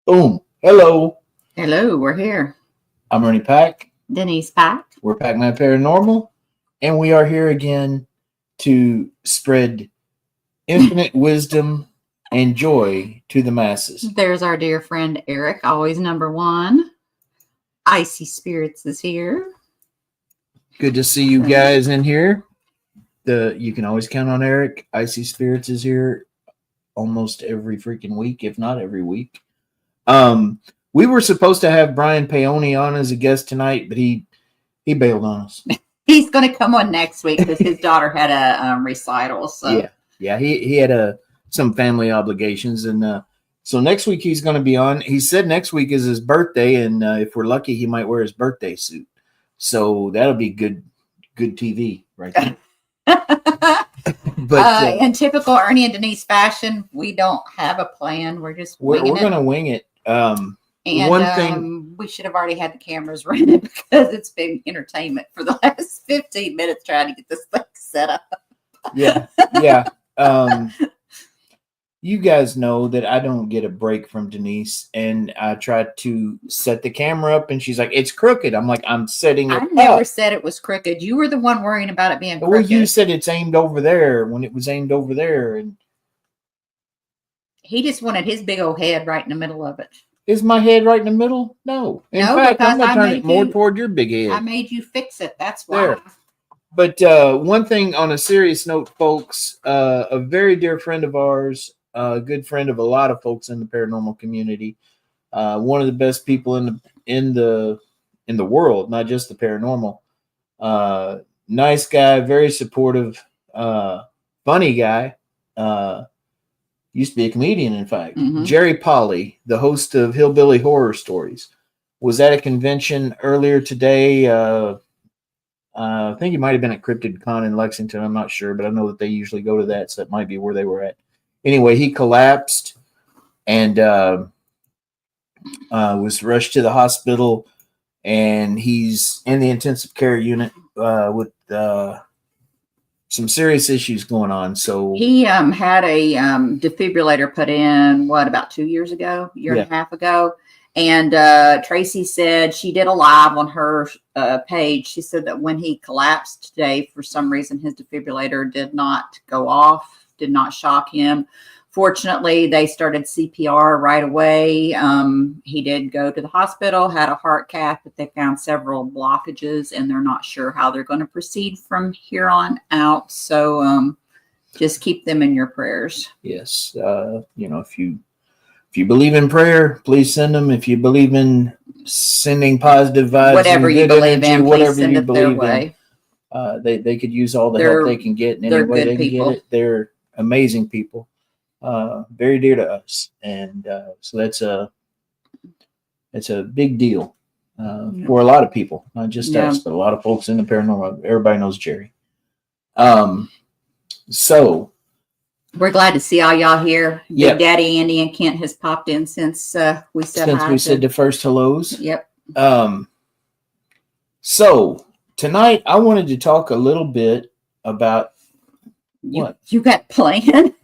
Boom. Hello. Hello, we're here. I'm Ernie Pack. Denise Pack. We're Packman Paranormal. And we are here again to spread infinite wisdom and joy to the masses. There's our dear friend Eric, always number one. Icy Spirits is here. Good to see you guys in here. You can always count on Eric. Icy Spirits is here almost every freaking week, if not every week. We were supposed to have Brian Paoni on as a guest tonight, but he bailed on us. He's going to come on next week because his daughter had a recital. So yeah, he had some family obligations, and so next week he's going to be on. He said next week is his birthday, and if we're lucky, he might wear his birthday suit. So that'll be good TV right there. But in typical Ernie and Denise fashion, we don't have a plan. We're just we're going to wing it. And one thing we should have already had the cameras running because it's been entertainment for the last 15 minutes trying to get this thing set up. Yeah. You guys know that I don't get a break from Denise, and I tried to set the camera up, and she's like, "It's crooked." I'm like, "I'm setting it up." I never said it was crooked. You were the one worrying about it being crooked. Well, you said it's aimed over there when it was aimed over there, and he just wanted his big old head right in the middle of it. Is my head right in the middle? No. In fact, I'm going to turn it more toward your big head. I made you fix it. That's why. There. But one thing on a serious note, folks, a very dear friend of ours, a good friend of a lot of folks in the paranormal community, one of the best people in the world, not just the paranormal. Nice guy, very supportive, funny guy. Used to be a comedian, in fact. Mm-hmm. Jerry Polly, the host of Hillbilly Horror Stories, was at a convention earlier today. I think he might have been at Cryptid Con in Lexington. I'm not sure, but I know that they usually go to that, so that might be where they were at. Anyway, he collapsed and was rushed to the hospital, and he's in the intensive care unit with some serious issues going on. So he had a defibrillator put in about 2 years ago, year and a half ago. And Tracy said she did a live on her page. She said that when he collapsed today, for some reason, his defibrillator did not go off, did not shock him. Fortunately, they started CPR right away. He did go to the hospital, had a heart cath, but they found several blockages, and they're not sure how they're going to proceed from here on out. So just keep them in your prayers. Yes. If you believe in prayer, please send them. If you believe in sending positive vibes, whatever you believe in, whatever you believe in, they could use all the help they can get in any way they can get it. They're amazing people. Very dear to us, and so that's a big deal for a lot of people, not just us, but a lot of folks in the paranormal. Everybody knows Jerry. So we're glad to see all y'all here. Big Daddy Andy and Kent has popped in since we said the first hellos. Yep. So tonight I wanted to talk a little bit about what you got planned.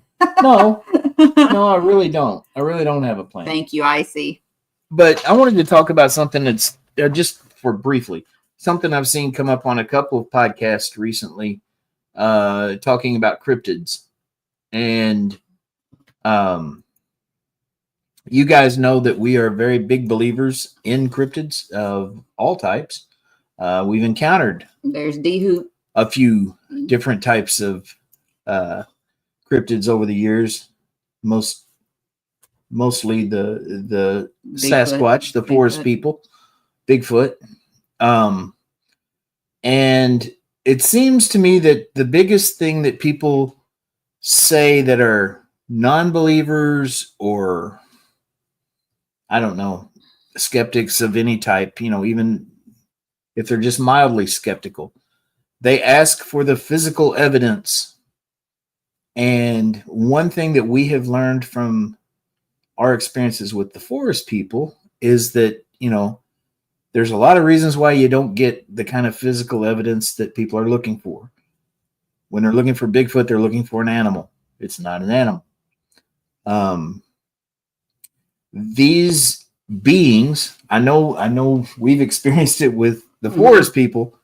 No, I really don't. I really don't have a plan. Thank you, Icy. But I wanted to talk about something that's just for briefly, something I've seen come up on a couple of podcasts recently, talking about cryptids. And you guys know that we are very big believers in cryptids of all types. We've encountered a few different types of cryptids over the years, mostly the Sasquatch, the forest people, Bigfoot. And it seems to me that the biggest thing that people say that are non-believers or, I don't know, skeptics of any type, even if they're just mildly skeptical, they ask for the physical evidence. And one thing that we have learned from our experiences with the forest people is that, there's a lot of reasons why you don't get the kind of physical evidence that people are looking for. When they're looking for Bigfoot, they're looking for an animal. It's not an animal. these beings, I know we've experienced it with the forest people.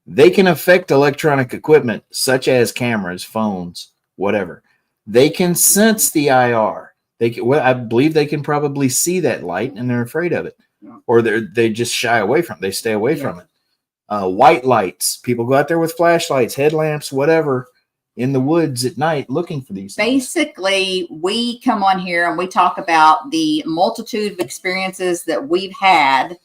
They can affect electronic equipment such as cameras, phones, whatever. They can sense the IR. I believe they can probably see that light, and they're afraid of it, or they just shy away from it. They stay away from it. White lights. People go out there with flashlights, headlamps, whatever, in the woods at night looking for these things. Basically, we come on here and we talk about the multitude of experiences that we've had,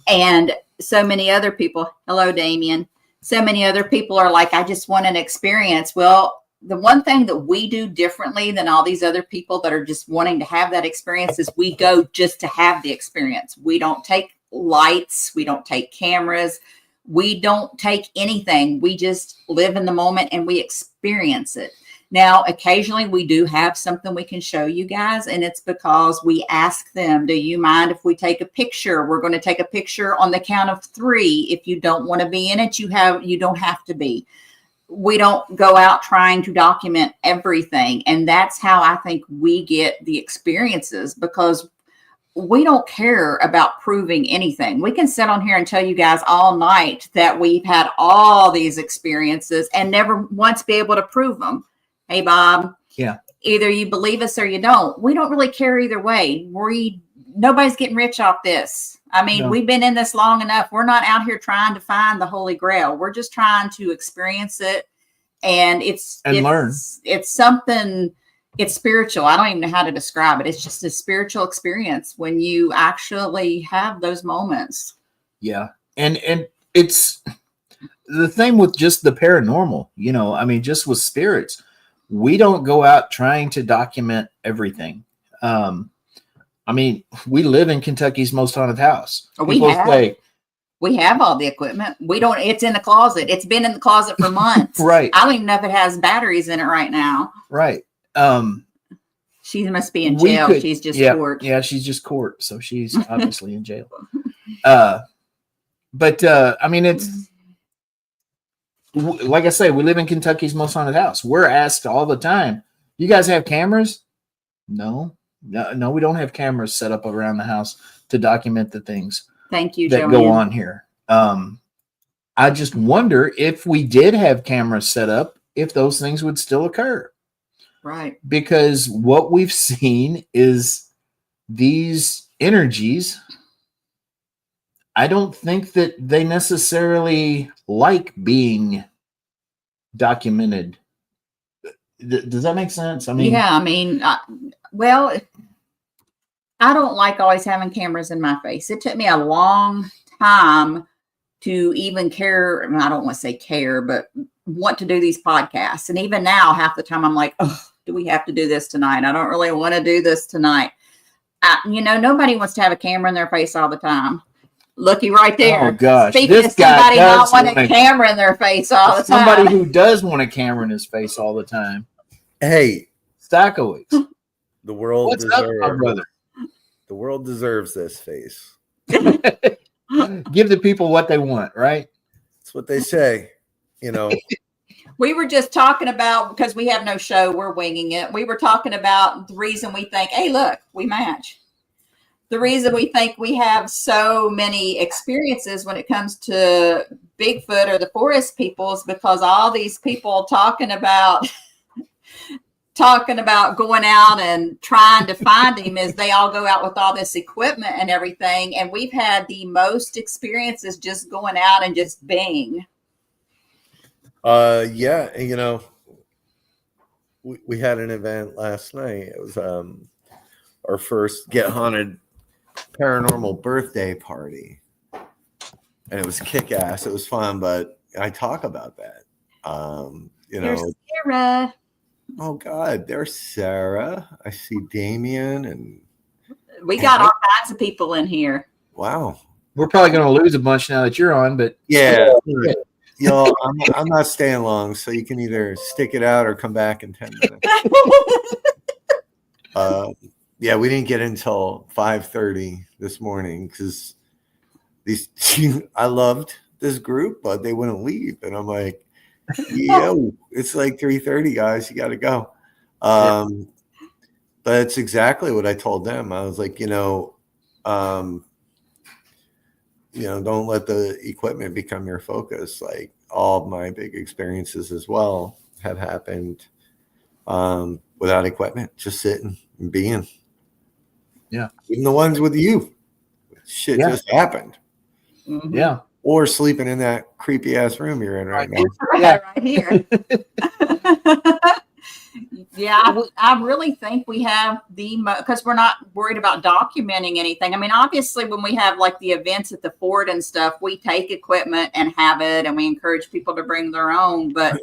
and so many other people. Hello, Damien. So many other people are like, I just want an experience. Well, the one thing that we do differently than all these other people that are just wanting to have that experience is we go just to have the experience. We don't take lights. We don't take cameras. We don't take anything. We just live in the moment and we experience it. Now, occasionally we do have something we can show you guys, and it's because we ask them, do you mind if we take a picture? We're going to take a picture on the count of 3. If you don't want to be in it, you don't have to be. We don't go out trying to document everything. And that's how I think we get the experiences, because we don't care about proving anything. We can sit on here and tell you guys all night that we've had all these experiences and never once be able to prove them. Hey, Bob. Yeah. Either you believe us or you don't. We don't really care either way. Nobody's getting rich off this. I mean, We've been in this long enough. We're not out here trying to find the Holy Grail. We're just trying to experience it. And learn. It's something, it's spiritual. I don't even know how to describe it. It's just a spiritual experience when you actually have those moments. Yeah. And it's the thing with just the paranormal, just with spirits, we don't go out trying to document everything. We live in Kentucky's most haunted house. We have all the equipment. It's in the closet. It's been in the closet for months. Right. I don't even know if it has batteries in it right now. Right. She must be in jail. She's just court. Yeah, she's just court. So she's obviously in jail. It's like I say, we live in Kentucky's most haunted house. We're asked all the time, you guys have cameras? No, we don't have cameras set up around the house to document the things Thank you, that Joanne. go on here. I just wonder if we did have cameras set up, if those things would still occur. Right. Because what we've seen is these energies, I don't think that they necessarily like being documented. Does that make sense? Yeah, I don't like always having cameras in my face. It took me a long time to even care. I don't want to say care, but want to do these podcasts. And even now, half the time I'm like, oh, do we have to do this tonight? I don't really want to do this tonight. Nobody wants to have a camera in their face all the time. Looky right there. Oh, gosh. Speaking of somebody not wanting a camera in their face all the time. Somebody who does want a camera in his face all the time. Hey. Stackowigs. The world What's up, my brother? The world deserves this face. Give the people what they want, right? That's what they say. We were just talking about, because we have no show, we're winging it. We were talking about the reason we think, hey, look, we match. The reason we think we have so many experiences when it comes to Bigfoot or the forest people is because all these people talking about going out and trying to find him, is they all go out with all this equipment and everything. And we've had the most experiences just going out and just being. Yeah. We had an event last night. It was our first Get Haunted Paranormal birthday party. And it was kick-ass. It was fun, but I talk about that. There's Sarah. Oh God, there's Sarah. I see Damien, and we got all kinds of people in here. Wow. We're probably going to lose a bunch now that you're on, but yeah. I'm not staying long, so you can either stick it out or come back in 10 minutes. Yeah, we didn't get until 5:30 this morning because I loved this group, but they wouldn't leave, and I'm like, yeah, it's like 3:30, guys. You got to go. That's exactly what I told them. I was like, don't let the equipment become your focus. Like all of my big experiences as well have happened without equipment, just sitting and being. Yeah. Even the ones with you. Shit just happened. Mm-hmm. Yeah. Or sleeping in that creepy ass room you're in right now. Right here. Yeah, I really think we have because we're not worried about documenting anything. I mean, obviously, when we have like the events at the fort and stuff, we take equipment and have it, and we encourage people to bring their own. But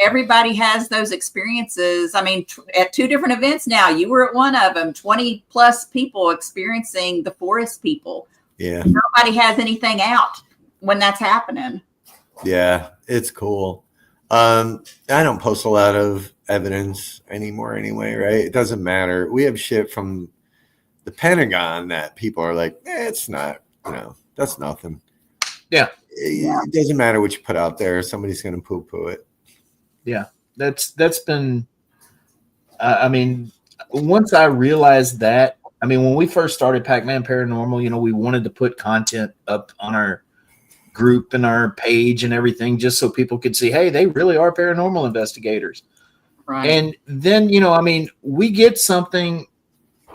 everybody has those experiences. I mean, at 2 different events now, you were at one of them, 20 plus people experiencing the forest people. Yeah. Nobody has anything out when that's happening. Yeah, it's cool. I don't post a lot of evidence anymore anyway, right? It doesn't matter. We have shit from the Pentagon that people are like, it's not, that's nothing. Yeah. It doesn't matter what you put out there. Somebody's going to poo-poo it. Yeah. That's been, I mean, once I realized that, I mean, when we first started Packman Paranormal, we wanted to put content up on our group and our page and everything just so people could see, hey, they really are paranormal investigators. Right. And then, we get something.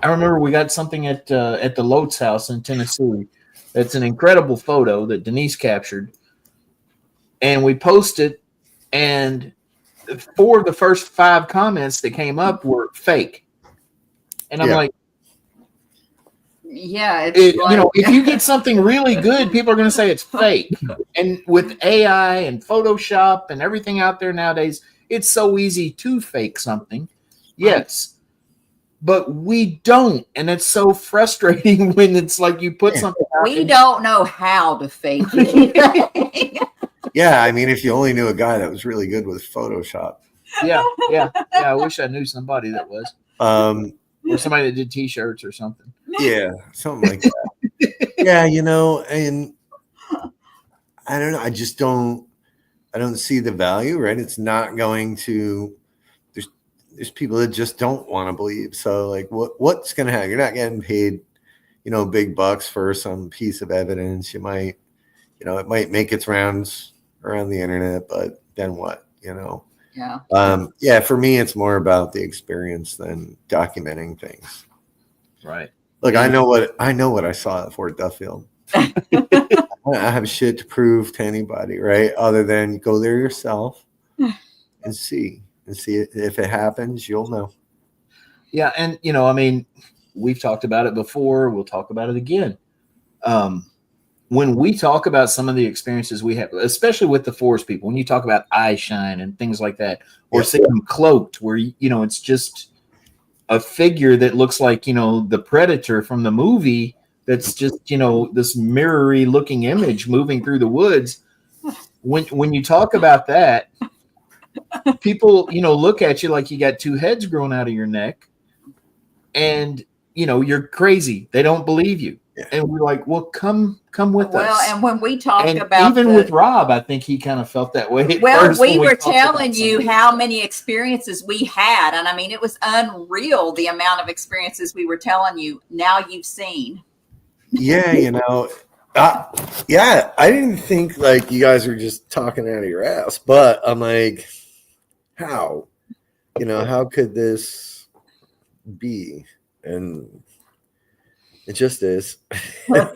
I remember we got something at the Lotes house in Tennessee. It's an incredible photo that Denise captured. And we posted, and 4 of the first 5 comments that came up were fake. And I'm like, yeah, if you get something really good, people are going to say it's fake. And with AI and Photoshop and everything out there nowadays, it's so easy to fake something. Yes. But we don't. And it's so frustrating when it's like you put something out. We don't know how to fake it. Yeah, I mean, if you only knew a guy that was really good with Photoshop. Yeah. I wish I knew somebody that was. Or somebody that did T-shirts or something. Yeah, something like that. Yeah, and I don't know. I just don't see the value, right? It's not going to. There's people that just don't want to believe. So, like, what's going to happen? You're not getting paid, big bucks for some piece of evidence. You might, it might make its rounds around the internet, but then what? Yeah. For me, it's more about the experience than documenting things. Right. Look, I know what I saw at Fort Duffield. I have shit to prove to anybody, right? Other than go there yourself and see if it happens, you'll know. Yeah, and we've talked about it before. We'll talk about it again. When we talk about some of the experiences we have, especially with the forest people, when you talk about eye shine and things like that, or see them cloaked, where it's just a figure that looks like the predator from the movie. That's just this mirrory looking image moving through the woods. When you talk about that, people look at you like you got 2 heads growing out of your neck, and you're crazy. They don't believe you. Yeah. And we're like, well, come with us. Well, and when we talk about even with Rob, I think he kind of felt that way. Well, we were telling you how many experiences we had. And I mean, it was unreal, the amount of experiences we were telling you. Now you've seen. Yeah, I didn't think like you guys were just talking out of your ass, but I'm like, how? How could this be? And it just is. Yeah.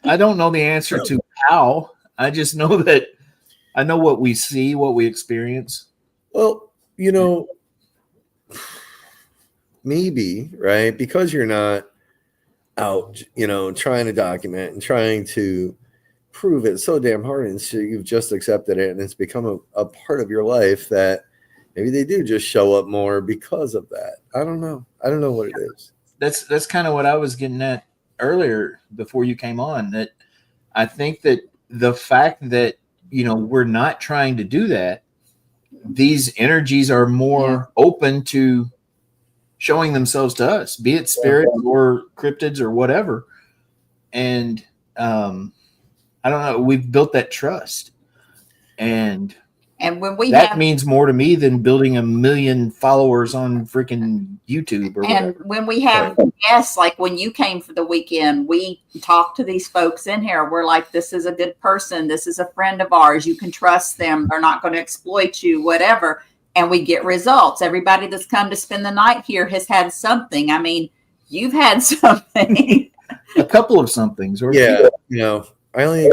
I don't know the answer to how. I just know that I know what we see, what we experience. Well, maybe, right? Because you're not out, trying to document and trying to prove it so damn hard, and so you've just accepted it and it's become a part of your life that maybe they do just show up more because of that. I don't know what it is. That's kind of what I was getting at earlier before you came on, that I think that the fact that we're not trying to do that, these energies are more open to showing themselves to us, be it spirits or cryptids or whatever. And I don't know, we've built that trust, and And when we that have, means more to me than building 1 million followers on freaking YouTube or and whatever. when we have guests, like when you came for the weekend, we talk to these folks in here. We're like, this is a good person. This is a friend of ours. You can trust them. They're not going to exploit you, whatever. And we get results. Everybody that's come to spend the night here has had something. I mean, you've had something. A couple of somethings. Or Yeah, I only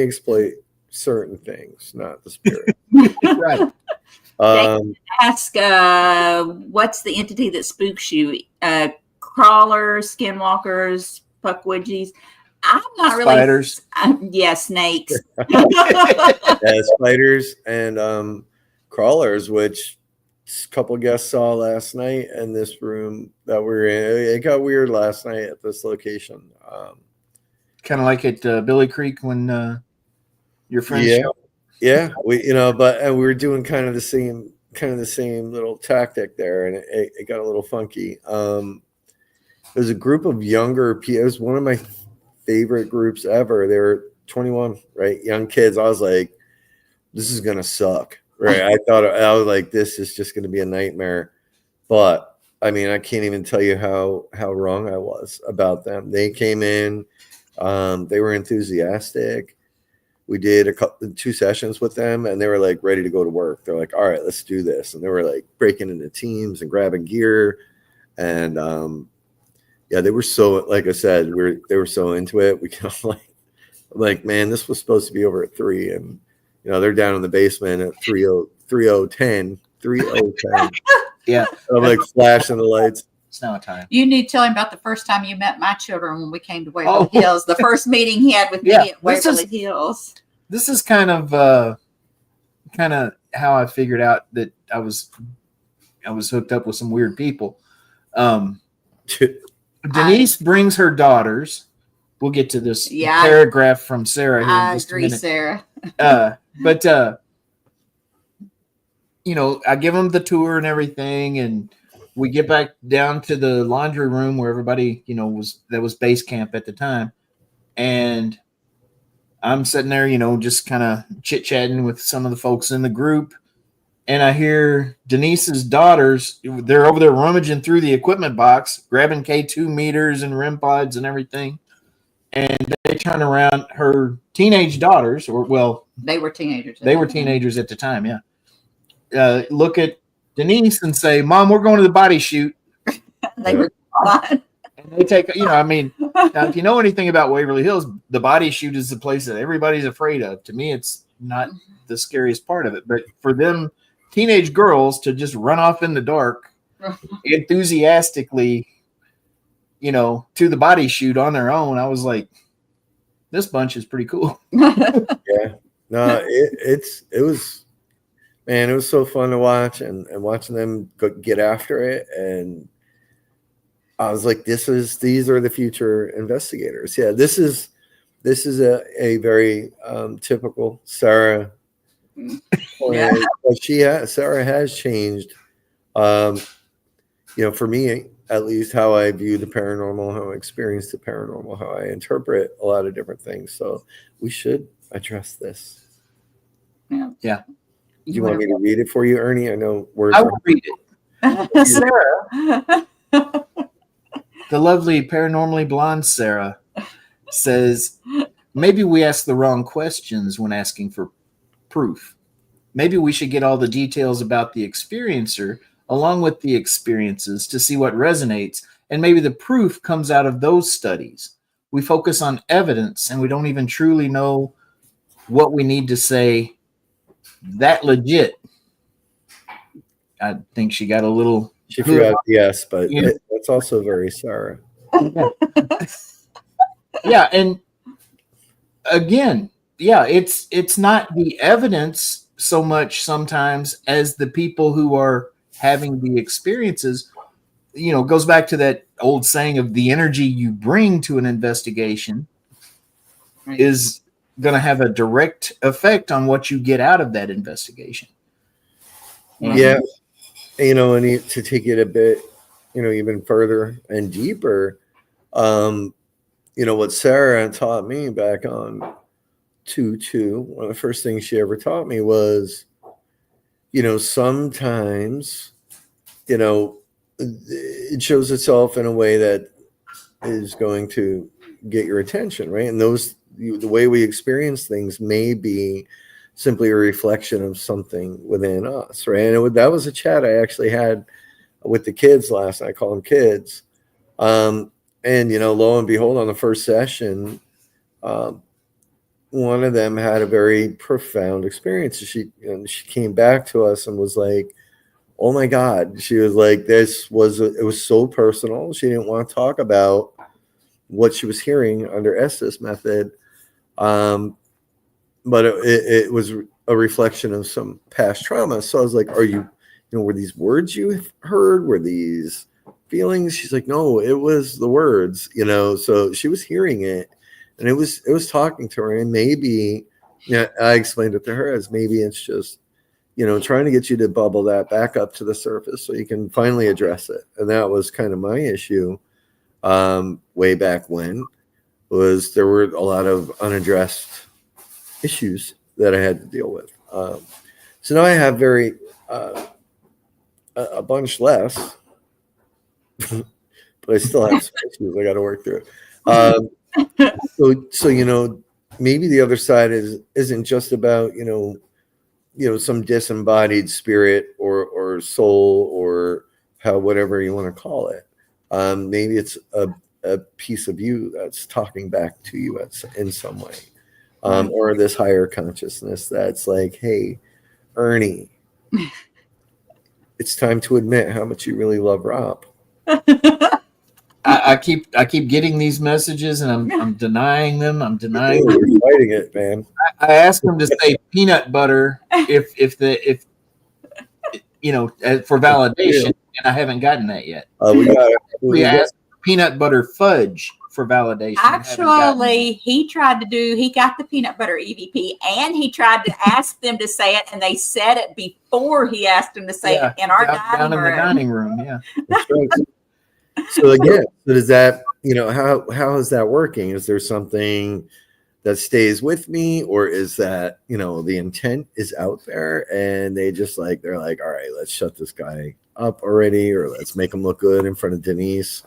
exploit certain things, not the spirit. right. Ask, what's the entity that spooks you? Crawlers, skinwalkers, puckwudgies. I'm not Spiders. really. Yeah, snakes. Yeah, spiders and crawlers, which a couple guests saw last night in this room that we're in. It got weird last night at this location. Kind of like at Billy Creek when your friends Yeah. showed. Yeah, and we were doing kind of the same little tactic there, and it got a little funky. There's a group of younger people. It was one of my favorite groups ever. They were 21, right? Young kids. I was like, this is gonna suck, right? I was like, this is just gonna be a nightmare. But I mean, I can't even tell you how wrong I was about them. They came in, they were enthusiastic. We did 2 sessions with them, and they were like ready to go to work. They're like, all right, let's do this. And they were like breaking into teams and grabbing gear. And yeah, they were so, like I said, they were so into it. We kind of like, man, this was supposed to be over at 3. And, they're down in the basement at 3010. Yeah. I'm like flashing the lights. It's now time. You need to tell him about the first time you met my children when we came to Waverly Hills. The first meeting he had with me at Waverly Hills. This is kind of how I figured out that I was hooked up with some weird people. Denise brings her daughters. We'll get to this paragraph from Sarah here in just a minute. Sarah. But I give them the tour and everything, and we get back down to the laundry room where everybody, was base camp at the time. And I'm sitting there, just kind of chit-chatting with some of the folks in the group. And I hear Denise's daughters, they're over there rummaging through the equipment box, grabbing K2 meters and REM pods and everything. And they turn around, her teenage daughters, they were teenagers. They were teenagers at the time, yeah. Look at Denise and say, Mom, we're going to the body shoot. They were gone. And they take, now, if you know anything about Waverly Hills, the body shoot is the place that everybody's afraid of. To me, it's not the scariest part of it. But for them teenage girls to just run off in the dark enthusiastically, to the body shoot on their own, I was like, this bunch is pretty cool. Yeah. No, it was, man, it was so fun to watch and watching them get after it. And I was like, these are the future investigators. Yeah, this is a very typical Sarah. Yeah. Sarah has changed. For me, at least, how I view the paranormal, how I experience the paranormal, how I interpret a lot of different things. So we should address this. Yeah. Do you want me to read it for you, Ernie? I know words. I will read it. Sarah, the lovely paranormally blonde Sarah, says, maybe we ask the wrong questions when asking for proof. Maybe we should get all the details about the experiencer along with the experiences to see what resonates, and maybe the proof comes out of those studies. We focus on evidence, and we don't even truly know what we need to say that legit. I think she got a little... She forgot yes, but that's also very Sarah. Yeah, and again, it's not the evidence so much sometimes as the people who are having the experiences. Goes back to that old saying of the energy you bring to an investigation is going to have a direct effect on what you get out of that investigation. Yeah. And to take it a bit, even further and deeper, what Sarah taught me back on Tutu, one of the first things she ever taught me was, sometimes, it shows itself in a way that is going to get your attention, right? And the way we experience things may be simply a reflection of something within us, right? And that was a chat I actually had with the kids last night. I call them kids. And, lo and behold, on the first session, one of them had a very profound experience. She came back to us and was like, oh my God. She was like, it was so personal. She didn't want to talk about what she was hearing under Estes method. But it was a reflection of some past trauma. So I was like, were these words you heard? Were these feelings? She's like, no, it was the words, so she was hearing it and it was talking to her. And maybe, I explained it to her as maybe it's just, trying to get you to bubble that back up to the surface so you can finally address it. And that was kind of my issue way back when, was there were a lot of unaddressed issues that I had to deal with. So now I have a bunch less, but I still have some issues I got to work through. So maybe the other side isn't just about some disembodied spirit or soul or whatever you want to call it. Maybe it's a piece of you that's talking back to you in some way, or this higher consciousness that's like, hey, Ernie, it's time to admit how much you really love Rob. I keep getting these messages and I'm denying them. You're fighting it, man. I asked them to say peanut butter if for validation, and I haven't gotten that yet. We asked peanut butter fudge for validation. Actually, he got the peanut butter EVP, and he tried to ask them to say it, and they said it before he asked them to say it in our down in the dining room. Yeah, that's right. So again, does that, how is that working? Is there something that stays with me, or is that, the intent is out there and they're like, all right, let's shut this guy up already, or let's make him look good in front of Denise?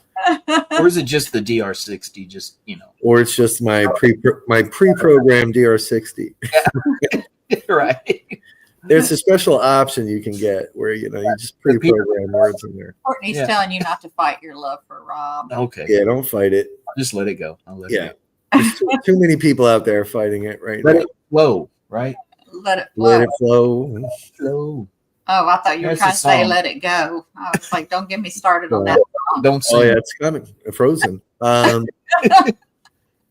Or is it just the DR60? Just, or it's just my pre-programmed DR60. Yeah. Right. There's a special option you can get where you just pre-program words in there. Courtney's telling you not to fight your love for Rob. Okay. Yeah, don't fight it. Just let it go. I'll let it go. There's too many people out there fighting it right now. Let it flow, right? Let it flow. Let it flow. Flow. Oh, I thought you were trying to say let it go. I was like, don't get me started on that song. Don't sing. Oh yeah, it's coming. Frozen. But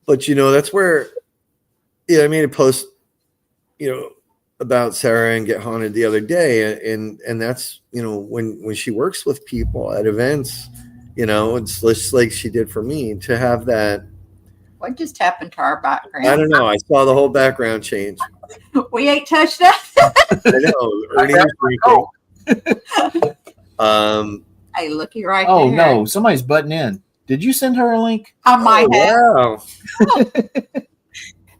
that's where I made a post, about Sarah and Get Haunted the other day, and that's when she works with people at events, it's just like she did for me, to have that. What just happened to our background? I don't know. I saw the whole background change. We ain't touched that. I know. Ernie was drinking. Hey, looky right there. Oh there. no, somebody's butting in. Did you send her a link? I might have. Wow.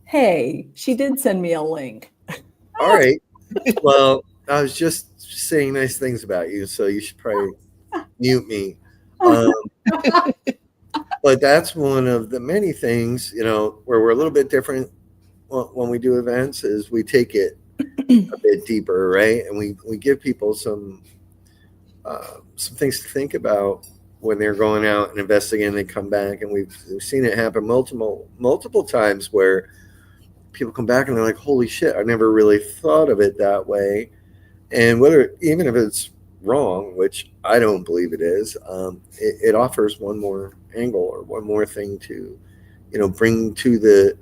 Hey, she did send me a link. All right. Well, I was just saying nice things about you, so you should probably mute me. But that's one of the many things, where we're a little bit different when we do events, is we take it a bit deeper, right? And we give people some things to think about when they're going out and investigating. They come back, and we've seen it happen multiple times where people come back and they're like, holy shit, I never really thought of it that way. And even if it's wrong, which I don't believe it is, it offers one more angle or one more thing to, bring to the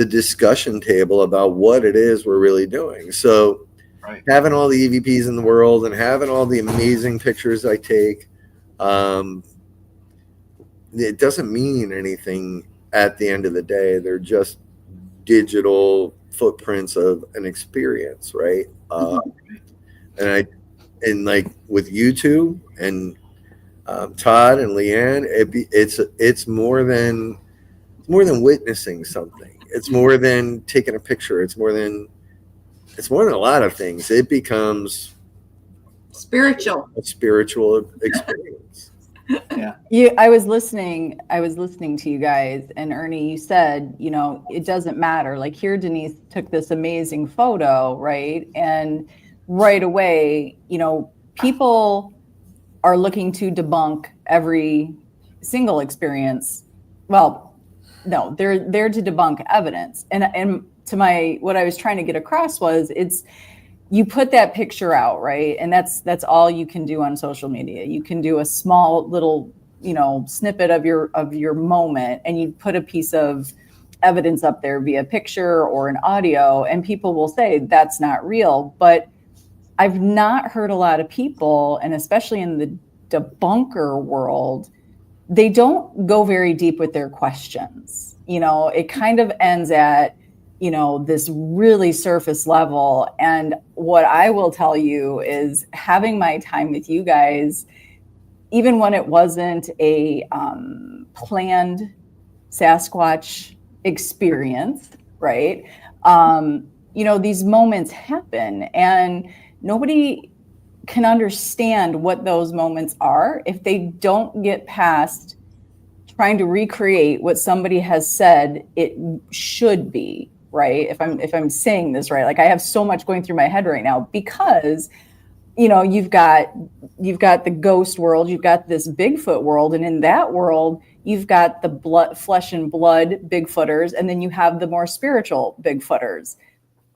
discussion table about what it is we're really doing. So having all the EVPs in the world and having all the amazing pictures I take, it doesn't mean anything at the end of the day. They're just digital footprints of an experience, right? And like with you two and Todd and Leanne, it's more than witnessing something. it's more than taking a picture. It's more than a lot of things. It becomes Spiritual. a spiritual experience. I was listening to you guys, and Ernie, you said, it doesn't matter. Like, here Denise took this amazing photo, right? And right away, people are looking to debunk every single experience. Well, no, they're there to debunk evidence. And to what I was trying to get across was, you put that picture out, right? And that's all you can do on social media. You can do a small little, snippet of your moment, and you put a piece of evidence up there via picture or an audio, and people will say that's not real. But I've not heard a lot of people, and especially in the debunker world, they don't go very deep with their questions. It kind of ends at, this really surface level. And what I will tell you is, having my time with you guys, even when it wasn't a planned Sasquatch experience, right? These moments happen, and nobody can understand what those moments are if they don't get past trying to recreate what somebody has said it should be, right? If I'm saying this right, like, I have so much going through my head right now, because you've got the ghost world, you've got this Bigfoot world, and in that world you've got the flesh and blood Bigfooters, and then you have the more spiritual Bigfooters.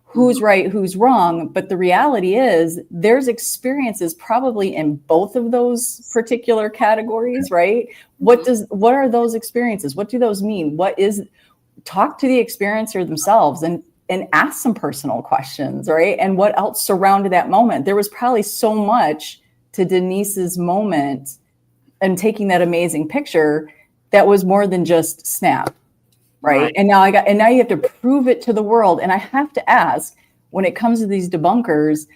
Who's right, who's wrong? But the reality is, there's experiences probably in both of those particular categories, right? What are those experiences? What do those mean? Talk to the experiencer themselves and ask some personal questions, right? And what else surrounded that moment? There was probably so much to Denise's moment and taking that amazing picture that was more than just snap. Right. And now you have to prove it to the world. And I have to ask, when it comes to these debunkers,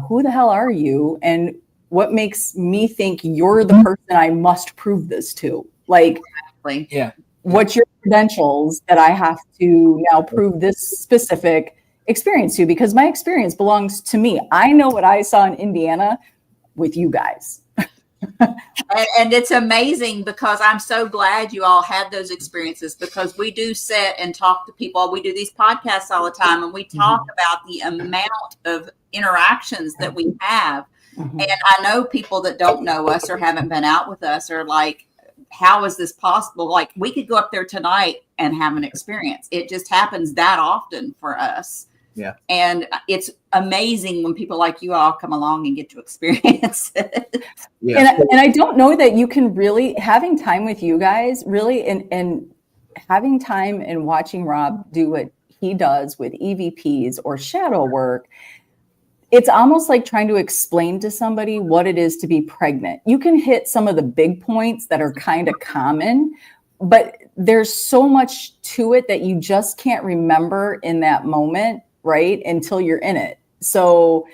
who the hell are you? And what makes me think you're the person I must prove this to? Like, what's your credentials that I have to now prove this specific experience to? Because my experience belongs to me. I know what I saw in Indiana with you guys. And it's amazing, because I'm so glad you all had those experiences, because we do sit and talk to people. We do these podcasts all the time, and we talk about the amount of interactions that we have. And I know people that don't know us or haven't been out with us are like, how is this possible? Like, we could go up there tonight and have an experience. It just happens that often for us. Yeah. And it's amazing when people like you all come along and get to experience it. Yeah. And I don't know that you can really, having time with you guys, really, and having time and watching Rob do what he does with EVPs or shadow work, it's almost like trying to explain to somebody what it is to be pregnant. You can hit some of the big points that are kind of common, but there's so much to it that you just can't remember in that moment, right? Until you're in it. So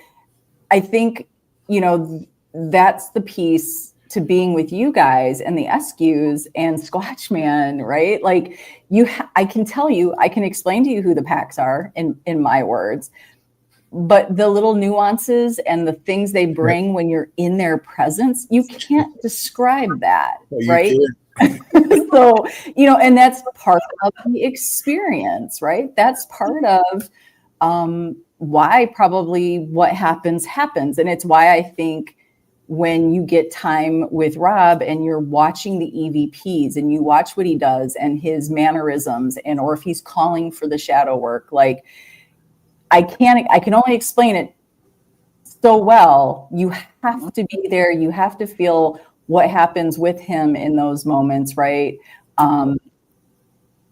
I think, that's the piece to being with you guys and the SQs and Squatchman, right? Like, I can tell you, I can explain to you who the packs are in my words, but the little nuances and the things they bring when you're in their presence, you can't describe that, right? So, and that's part of the experience, right? That's part of why probably what happens. And it's why I think when you get time with Rob and you're watching the EVPs and you watch what he does and his mannerisms, or if he's calling for the shadow work, like, I can only explain it so well. You have to be there. You have to feel what happens with him in those moments, right?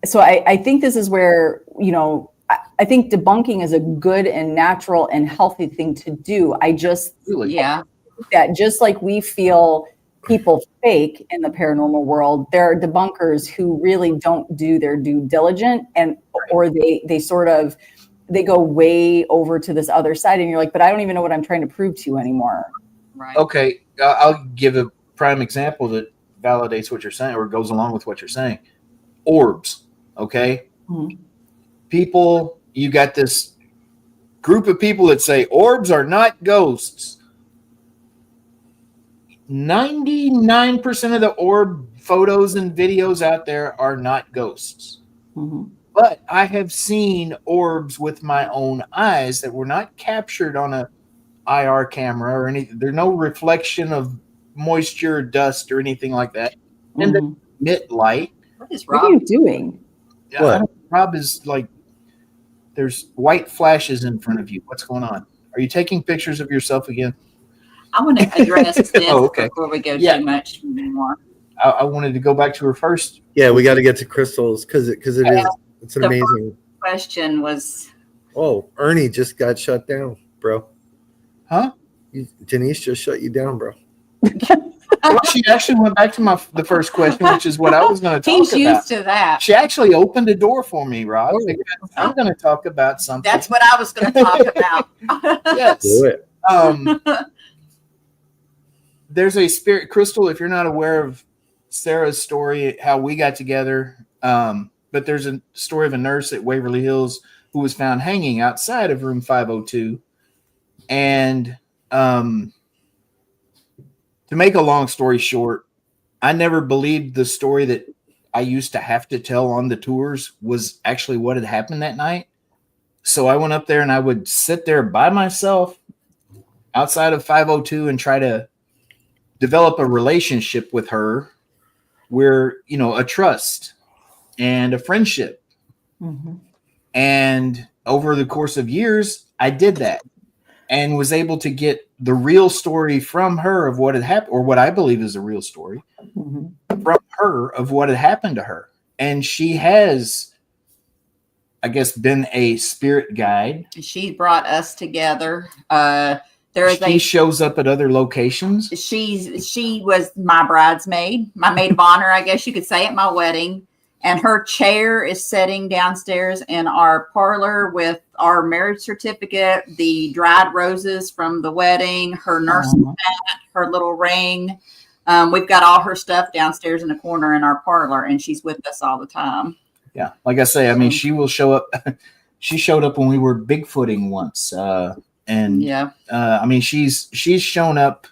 So I think this is where, I think debunking is a good and natural and healthy thing to do. I just, that just like we feel people fake in the paranormal world, there are debunkers who really don't do their due diligence, or they sort of, they go way over to this other side, and you're like, but I don't even know what I'm trying to prove to you anymore. Right. Okay. I'll give a prime example that validates what you're saying, or goes along with what you're saying. Orbs. Okay. people, you got this group of people that say orbs are not ghosts. 99% of the orb photos and videos out there are not ghosts. Mhm. But I have seen orbs with my own eyes that were not captured on a IR camera or anything. There's no reflection of moisture, dust, or anything like that. And they Mhm. emit light. What is What are Rob? you doing? What? Rob is like, there's white flashes in front of you. What's going on? Are you taking pictures of yourself again? I want to address this Oh, okay. before we go Yeah. too much more. I wanted to go back to her first. Yeah, we got to get to crystals because it's an The amazing. Question was, Oh, Ernie just got shut down, bro. Huh? Denise just shut you down, bro. Well, she actually went back to the first question, which is what I was going to talk he's about. used to that. She actually opened the door for me, Rob. Oh. Because I'm going to talk about something. That's what I was going to talk about. Yes. Do it. There's a spirit crystal. If you're not aware of Sarah's story, how we got together, but there's a story of a nurse at Waverly Hills who was found hanging outside of room 502. And to make a long story short, I never believed the story that I used to have to tell on the tours was actually what had happened that night. So I went up there and I would sit there by myself outside of 502 and try to develop a relationship with her where, you know, a trust and a friendship. Mhm. And over the course of years, I did that and was able to get the real story from her of what had happened, or what I believe is a real story Mhm. from her of what had happened to her. And she has, I guess, been a spirit guide. She brought us together. There is She shows up at other locations. she was my bridesmaid, my maid of honor, I guess you could say, at my wedding. And her chair is sitting downstairs in our parlor with our marriage certificate, the dried roses from the wedding, her nursing hat, her little ring. We've got all her stuff downstairs in the corner in our parlor, and she's with us all the time. Yeah. Like I say, I mean, she will show up. She showed up when we were Bigfooting once. And yeah, I mean, she's shown up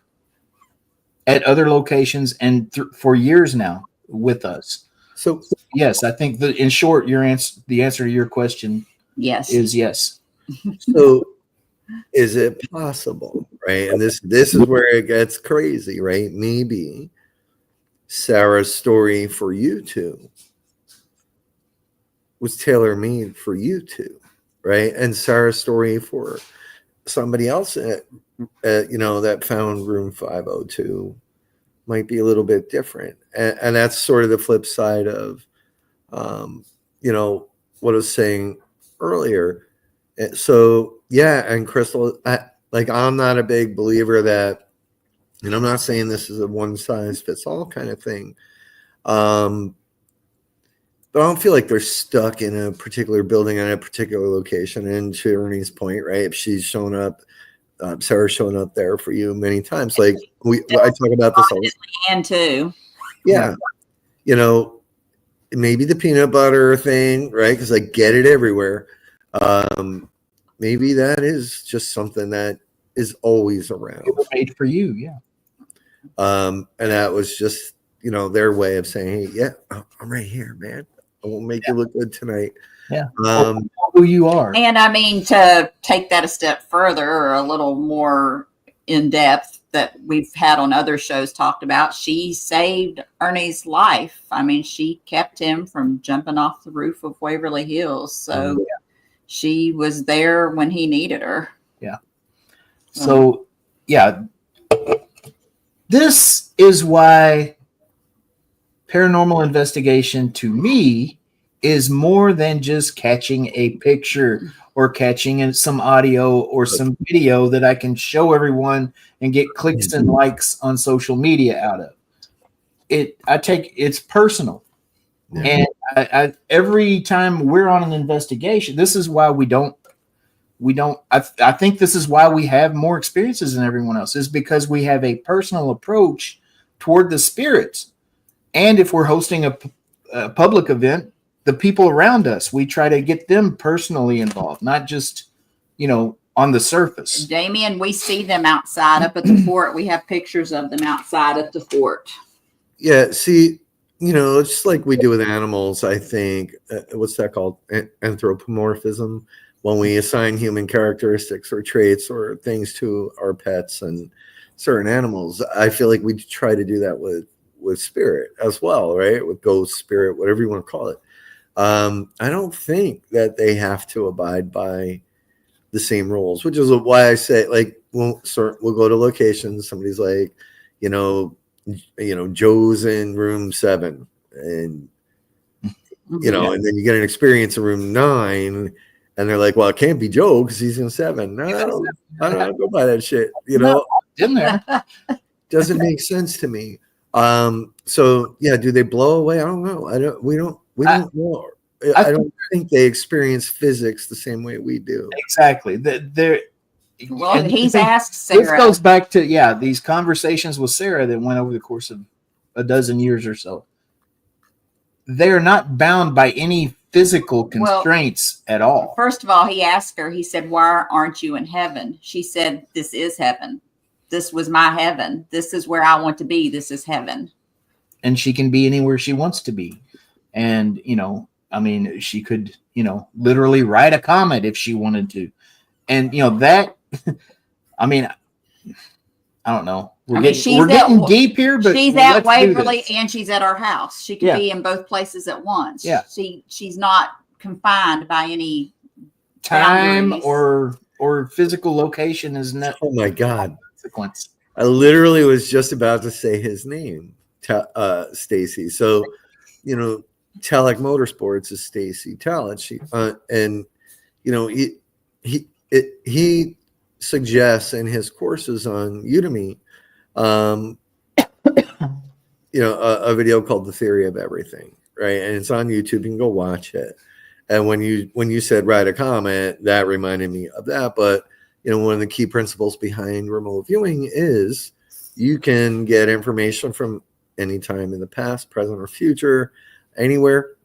at other locations and for years now with us. So Yes, I think in short, the answer to your question yes, is yes. So is it possible, right? And this is where it gets crazy, right? Maybe Sarah's story for you two was tailor-made for you two, right? And Sarah's story for somebody else that found room 502 might be a little bit different. And that's sort of the flip side of what I was saying earlier. So yeah, and Crystal, I'm not a big believer that, and I'm not saying this is a one size fits all kind of thing. But I don't feel like they're stuck in a particular building on a particular location. And to Ernie's point, right? If she's shown up, Sarah's shown up there for you many times. Like I talk about this all the time. and too. Yeah. Maybe the peanut butter thing, right? Because I get it everywhere. Maybe that is just something that is always around. It was made for you, yeah. And that was just, their way of saying, hey, yeah, I'm right here, man. I won't make you look good tonight. Yeah. Who you are. And I mean, to take that a step further or a little more in depth that we've had on other shows talked about, she saved Ernie's life. I mean, she kept him from jumping off the roof of Waverly Hills. So she was there when he needed her. Yeah. So, yeah. This is why paranormal investigation to me is more than just catching a picture or catching some audio or some video that I can show everyone and get clicks and likes on social media out of it. It's personal. Yeah. And every time we're on an investigation, this is why I think this is why we have more experiences than everyone else, is because we have a personal approach toward the spirits. And if we're hosting a public event, the people around us. We try to get them personally involved, not just, on the surface. Damien, we see them outside up at the fort. We have pictures of them outside at the fort. Yeah, see, it's just like we do with animals, I think. What's that called? Anthropomorphism. When we assign human characteristics or traits or things to our pets and certain animals, I feel like we try to do that with spirit as well, right? With ghost, spirit, whatever you want to call it. I don't think that they have to abide by the same rules, which is why I say, like, we'll go to locations. Somebody's like, Joe's in room 7, and and then you get an experience in room 9, and they're like, well, it can't be Joe because he's in 7. No, I don't go by that shit. In there. Doesn't make sense to me. So yeah, do they blow away? I don't know. We don't know. I don't think they experience physics the same way we do. Exactly. Well, he's asked Sarah. This goes back to these conversations with Sarah that went over the course of a dozen years or so. They're not bound by any physical constraints at all. First of all, he asked her, he said, why aren't you in heaven? She said, this is heaven. This was my heaven. This is where I want to be. This is heaven. And she can be anywhere she wants to be. And, she could, literally ride a comet if she wanted to. And, that, I don't know. We're getting deep here, but she's at Waverly and she's at our house. She can be in both places at once. Yeah. She's not confined by any time boundaries. or physical location is not. Oh my God. Consequence. I literally was just about to say his name, Stacy. So, Telek Motorsports is Stacy Talent. He suggests in his courses on Udemy, a video called The Theory of Everything, right? And it's on YouTube. You can go watch it. And when you said ride a comet, that reminded me of that. But one of the key principles behind remote viewing is you can get information from any time in the past, present, or future, anywhere,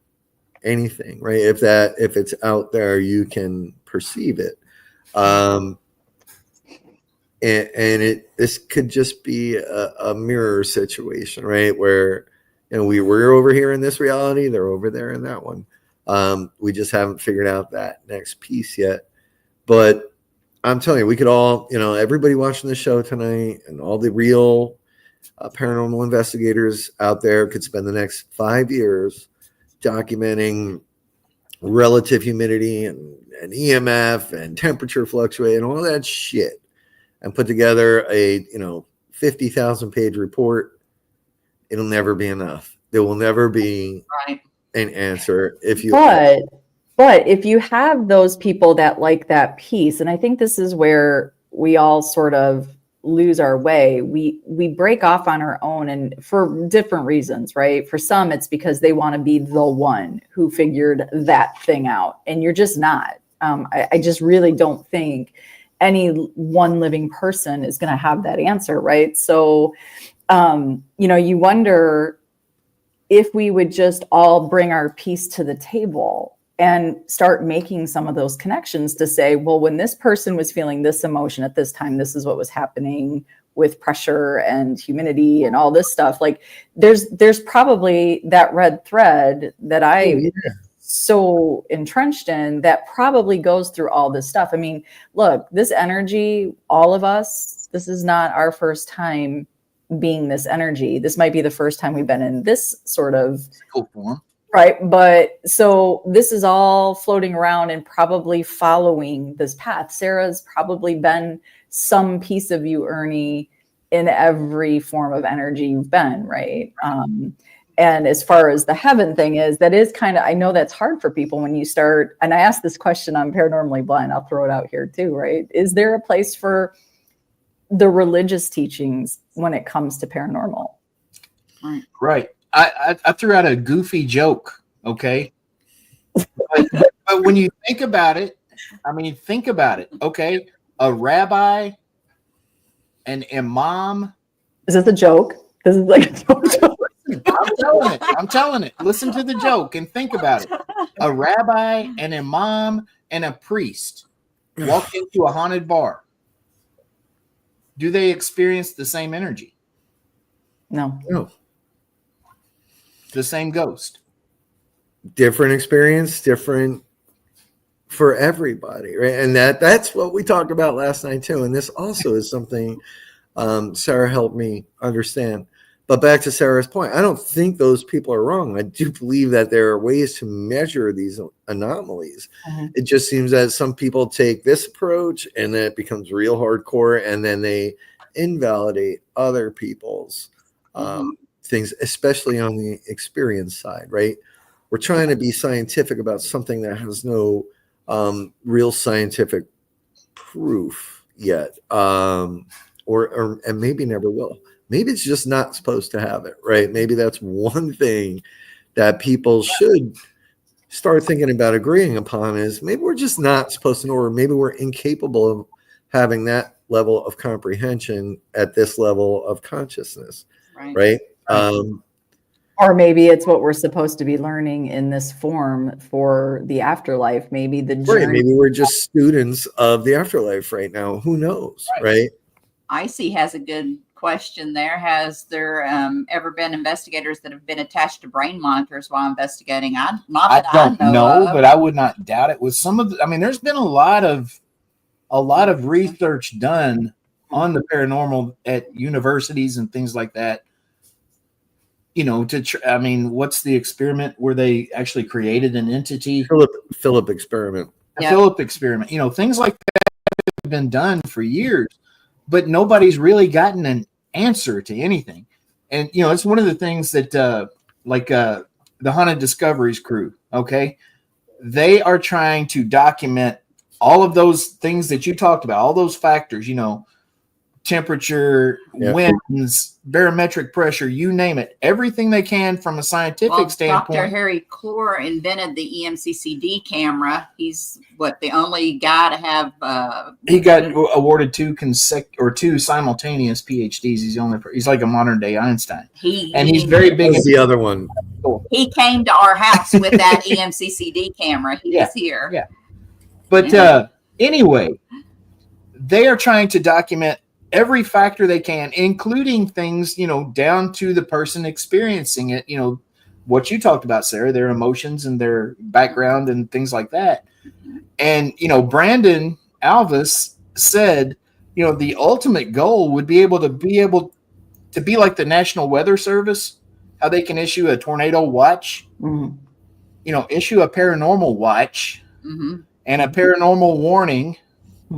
anything, right? If it's out there, you can perceive it. This could just be a mirror situation, right? Where we're over here in this reality, they're over there in that one. We just haven't figured out that next piece yet. But I'm telling you, we could all, everybody watching the show tonight and all the real paranormal investigators out there could spend the next 5 years documenting relative humidity and EMF and temperature fluctuate and all that shit, and put together a 50,000 page report. It'll never be enough. There will never be an answer but if you have those people that like that piece, and I think this is where we all sort of lose our way. We break off on our own, and for different reasons, right? For some, it's because they want to be the one who figured that thing out, and you're just not. I just really don't think any one living person is going to have that answer, right? So, you wonder if we would just all bring our piece to the table and start making some of those connections to say, well, when this person was feeling this emotion at this time, this is what was happening with pressure and humidity and all this stuff. Like there's probably that red thread that so entrenched in that probably goes through all this stuff. I mean, look, this energy, all of us, this is not our first time being this energy. This might be the first time we've been in this sort of form. Right. But so this is all floating around and probably following this path. Sarah's probably been some piece of you, Ernie, in every form of energy you've been. Right. And as far as the heaven thing is, that is kind of, I know that's hard for people when you start. And I asked this question on Paranormally Blind. I'll throw it out here too. Right. Is there a place for the religious teachings when it comes to paranormal? Right. I threw out a goofy joke, okay? But when you think about it, okay? A rabbi, an imam. Is this a joke? This is like a joke. I'm I'm telling it. Listen to the joke and think about it. A rabbi, an imam, and a priest walk into a haunted bar. Do they experience the same energy? No. No. The same ghost? Different experience, different for everybody, right? And that's what we talked about last night too. And this also is something Sarah helped me understand. But back to Sarah's point, I don't think those people are wrong. I do believe that there are ways to measure these anomalies. It just seems that some people take this approach and then it becomes real hardcore, and then they invalidate other people's things, especially on the experience side, right? We're trying to be scientific about something that has no real scientific proof yet, and maybe never will. Maybe it's just not supposed to have it, right? Maybe that's one thing that people should start thinking about agreeing upon is maybe we're just not supposed to know, or maybe we're incapable of having that level of comprehension at this level of consciousness, right? Or maybe it's what we're supposed to be learning in this form for the afterlife. Maybe the journey. Right, maybe we're just students of the afterlife right now. Who knows, right? Icy has a good question there. Has there ever been investigators that have been attached to brain monitors while investigating? I don't know, but I would not doubt it. With some of the, I mean, there's been a lot of research done on the paranormal at universities and things like that. You know, I mean, what's the experiment where they actually created an entity? Philip experiment. Philip experiment. You know, things like that have been done for years, but nobody's really gotten an answer to anything. And you know, it's one of the things that the Haunted Discoveries crew, okay, they are trying to document all of those things that you talked about, all those factors, you know, temperature, winds, barometric pressure, you name it, everything they can from a scientific standpoint. Dr. Harry Clore invented the EMCCD camera. He's the only guy to have. He got awarded two simultaneous PhDs. He's like a modern day Einstein. He's very big. What's the other one? He came to our house with that EMCCD camera. He was here. Yeah. But anyway, they are trying to document every factor they can, including things, you know, down to the person experiencing it, you know, what you talked about, Sarah, their emotions and their background and things like that. And, you know, Brandon Alvis said, you know, the ultimate goal would be able to be like the National Weather Service, how they can issue a tornado watch, you know, issue a paranormal watch and a paranormal warning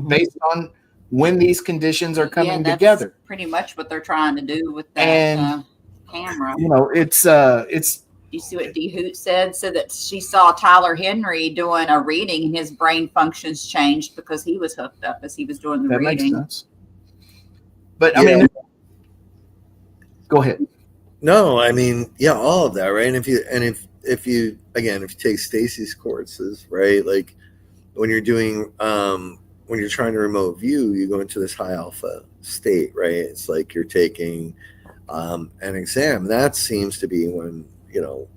based on when these conditions are coming together. Pretty much what they're trying to do with that camera. You know, it's you see what D Hoot said that she saw Tyler Henry doing a reading and his brain functions changed because he was hooked up as he was doing the reading. Makes sense. But I mean, go ahead. No, I mean, all of that, right? And if you take Stacy's courses, right? Like when you're doing when you're trying to remote view, you go into this high alpha state, right? It's like you're taking an exam. That seems to be when, you know,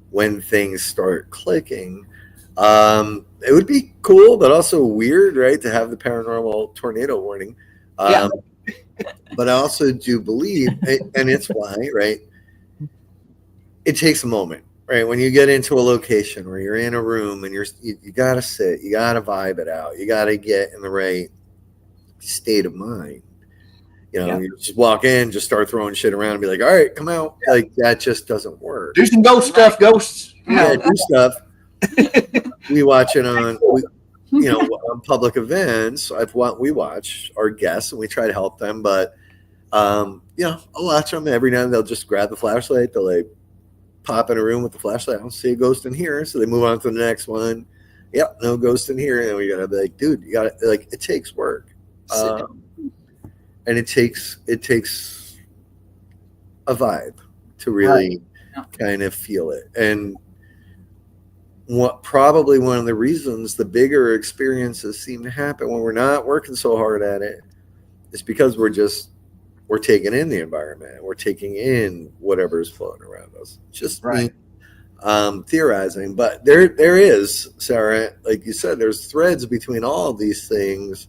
when things start clicking. It would be cool, but also weird, right, to have the paranormal tornado warning. But I also do believe, and it's why, right, it takes a moment. Right, when you get into a location where you're in a room and you gotta sit, you gotta vibe it out, you gotta get in the right state of mind. You know, you just walk in, just start throwing shit around and be like, all right, come out. Like that just doesn't work. Do some ghost stuff, ghosts. Yeah, do stuff. We watch it on public events. We watch our guests and we try to help them, but I'll watch them every now and then. They'll just grab the flashlight, they'll like pop in a room with the flashlight. I don't see a ghost in here. So they move on to the next one. Yep, no ghost in here. And we gotta be like, dude, you gotta, like, it takes work. And it takes a vibe to really kind of feel it. And probably one of the reasons the bigger experiences seem to happen when we're not working so hard at it is because we're just we're taking in the environment. We're taking in whatever is floating around us. Just Right. me theorizing. But there is, Sarah, like you said, there's threads between all of these things.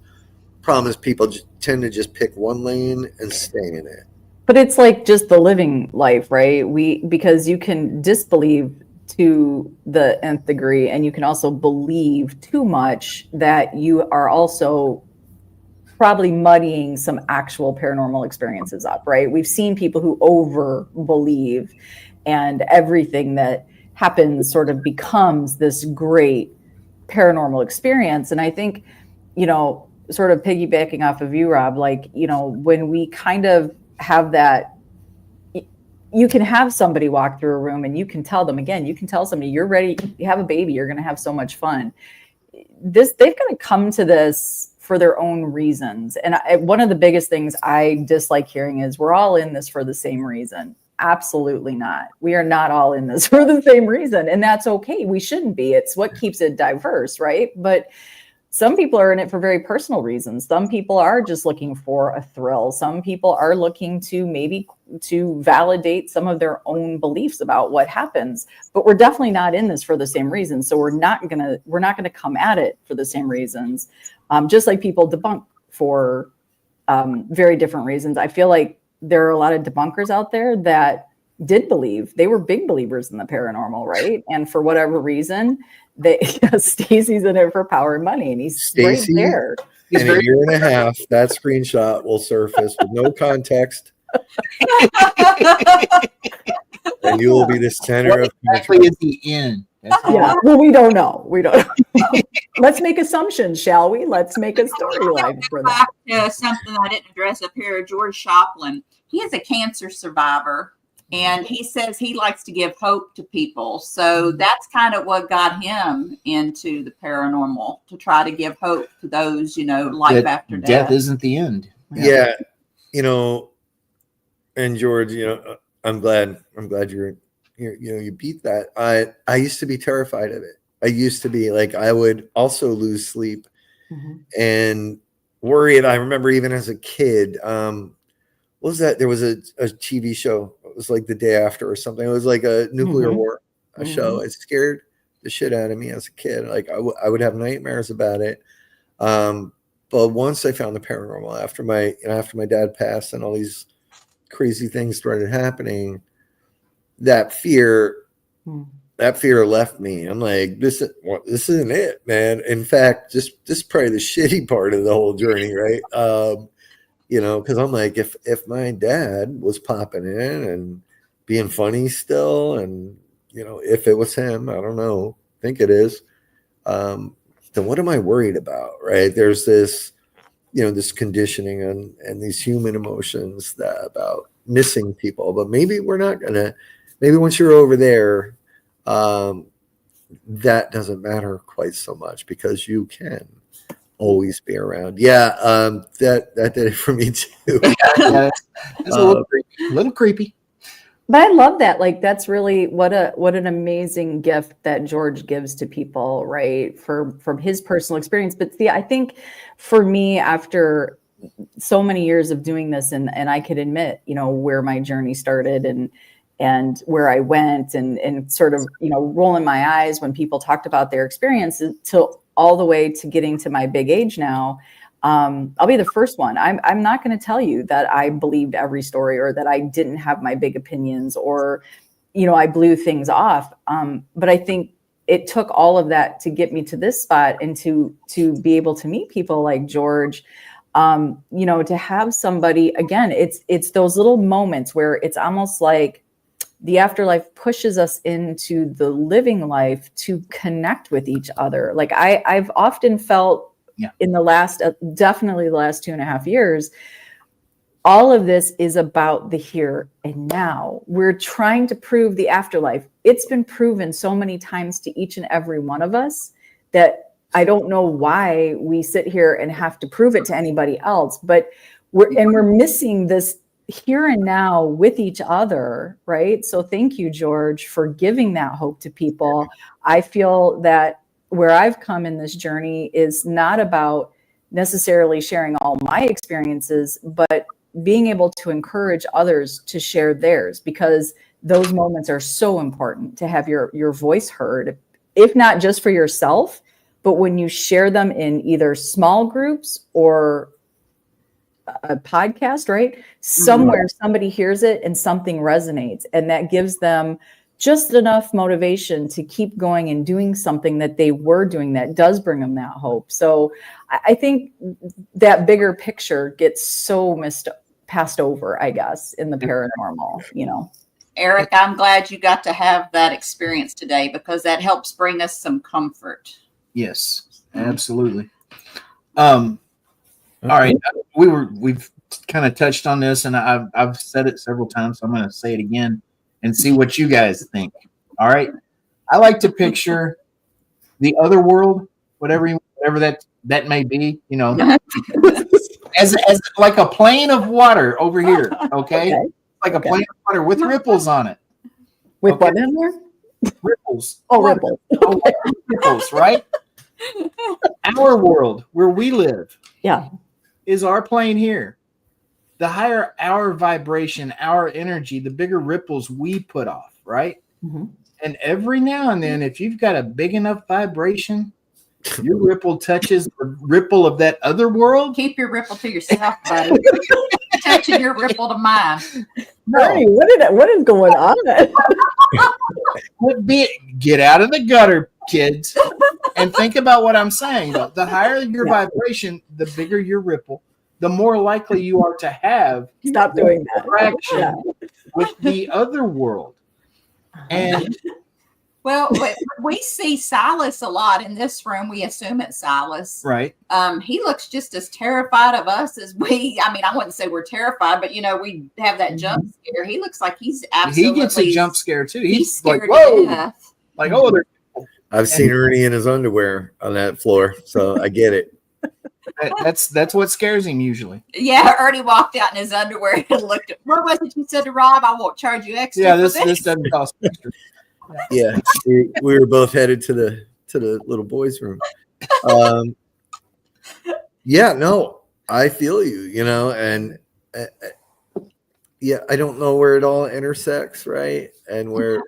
Problem is people tend to just pick one lane and stay in it. But it's like just the living life, right? Because you can disbelieve to the nth degree, and you can also believe too much that you are also probably muddying some actual paranormal experiences up, right? We've seen people who over believe, and everything that happens sort of becomes this great paranormal experience. And I think, sort of piggybacking off of you, Rob, like, when we kind of have that, you can have somebody walk through a room and you can tell them, again, you can tell somebody, you're ready, you have a baby, you're going to have so much fun. They've got to come to this for their own reasons. And one of the biggest things I dislike hearing is we're all in this for the same reason. Absolutely not. We are not all in this for the same reason. And that's okay. We shouldn't be. It's what keeps it diverse, right? But some people are in it for very personal reasons. Some people are just looking for a thrill. Some people are looking to validate some of their own beliefs about what happens. But we're definitely not in this for the same reasons. So we're not gonna come at it for the same reasons. Just like people debunk for very different reasons. I feel like there are a lot of debunkers out there that did believe. They were big believers in the paranormal, right? And for whatever reason, Stacy's in it for power and money, and he's right there. In a year and a half, that screenshot will surface with no context, and you will be the center of exactly at the end. Yeah. Well, we don't know. Let's make assumptions, shall we? Let's make a storyline for that. Something I didn't address up here. George Shoplin. He is a cancer survivor. And he says he likes to give hope to people. So that's kind of what got him into the paranormal, to try to give hope to those, life after death. Death isn't the end. Yeah. And George, I'm glad you beat that. I used to be terrified of it. I used to be like, I would also lose sleep and worried. I remember even as a kid, what was that? There was a TV show. It was like The Day After or something. It was like a nuclear war show. It scared the shit out of me as a kid. Like I would have nightmares about it. But once I found the paranormal after my dad passed and all these crazy things started happening, that fear left me. I'm like, this isn't it, man. In fact, this is probably the shitty part of the whole journey, right? Because I'm like, if my dad was popping in and being funny still, and if it was him, I don't know, I think it is, then what am I worried about, right? There's this, this conditioning and these human emotions about missing people, but maybe once you're over there, that doesn't matter quite so much because you can always be around. That did it for me too. It's a little creepy. But I love that. Like, that's really what an amazing gift that George gives to people, right? From his personal experience. But see, I think for me, after so many years of doing this, and I could admit, where my journey started and where I went and sort of, rolling my eyes when people talked about their experiences till all the way to getting to my big age now. I'll be the first one. I'm not going to tell you that I believed every story or that I didn't have my big opinions or, I blew things off. But I think it took all of that to get me to this spot and to be able to meet people like George, to have somebody, again, it's those little moments where it's almost like the afterlife pushes us into the living life to connect with each other. Like I've often felt in the last, definitely the last 2.5 years, all of this is about the here and now. We're trying to prove the afterlife. It's been proven so many times to each and every one of us that I don't know why we sit here and have to prove it to anybody else, but we're missing this here and now with each other, right? So thank you, George, for giving that hope to people. I feel that where I've come in this journey is not about necessarily sharing all my experiences, but being able to encourage others to share theirs, because those moments are so important to have your voice heard, if not just for yourself, but when you share them in either small groups or a podcast, right? Somewhere somebody hears it and something resonates, and that gives them just enough motivation to keep going and doing something that they were doing that does bring them that hope. So I think that bigger picture gets so passed over, I guess, in the paranormal, you know. Eric, I'm glad you got to have that experience today, because that helps bring us some comfort. Yes, absolutely. All right, we've kind of touched on this, and I've said it several times, so I'm going to say it again and see what you guys think. All right, I like to picture the other world, whatever that may be, you know, as like a plane of water over here. Okay, like a plane of water with ripples on it. With what in there? Ripples. Oh, ripples. Okay. Ripples, right? Our world, where we live, is our plane here. The higher our vibration, our energy, the bigger ripples we put off, right? Mm-hmm. And every now and then, if you've got a big enough vibration, your ripple touches the ripple of that other world. Keep your ripple to yourself, buddy. Touching your ripple to mine. Ernie, what is going on? Get out of the gutter, kids, and think about what I'm saying. Though. The higher your vibration, the bigger your ripple, the more likely you are to have Stop doing that interaction with the other world. And well, we see Silas a lot in this room. We assume it's Silas. Right. He looks just as terrified of us as we. I mean, I wouldn't say we're terrified, but you know, we have that jump scare. He looks like he's absolutely. He gets a jump scare too. He's scared like, whoa! to death. Like, oh, I've seen Ernie in his underwear on that floor, so I get it. That's what scares him usually. Yeah, Ernie walked out in his underwear and looked at. What was it you said to Rob? I won't charge you extra. Yeah, this doesn't cost extra. Yeah, we were both headed to the little boys' room. Yeah, no, I feel you, you know, and yeah, I don't know where it all intersects, right? And where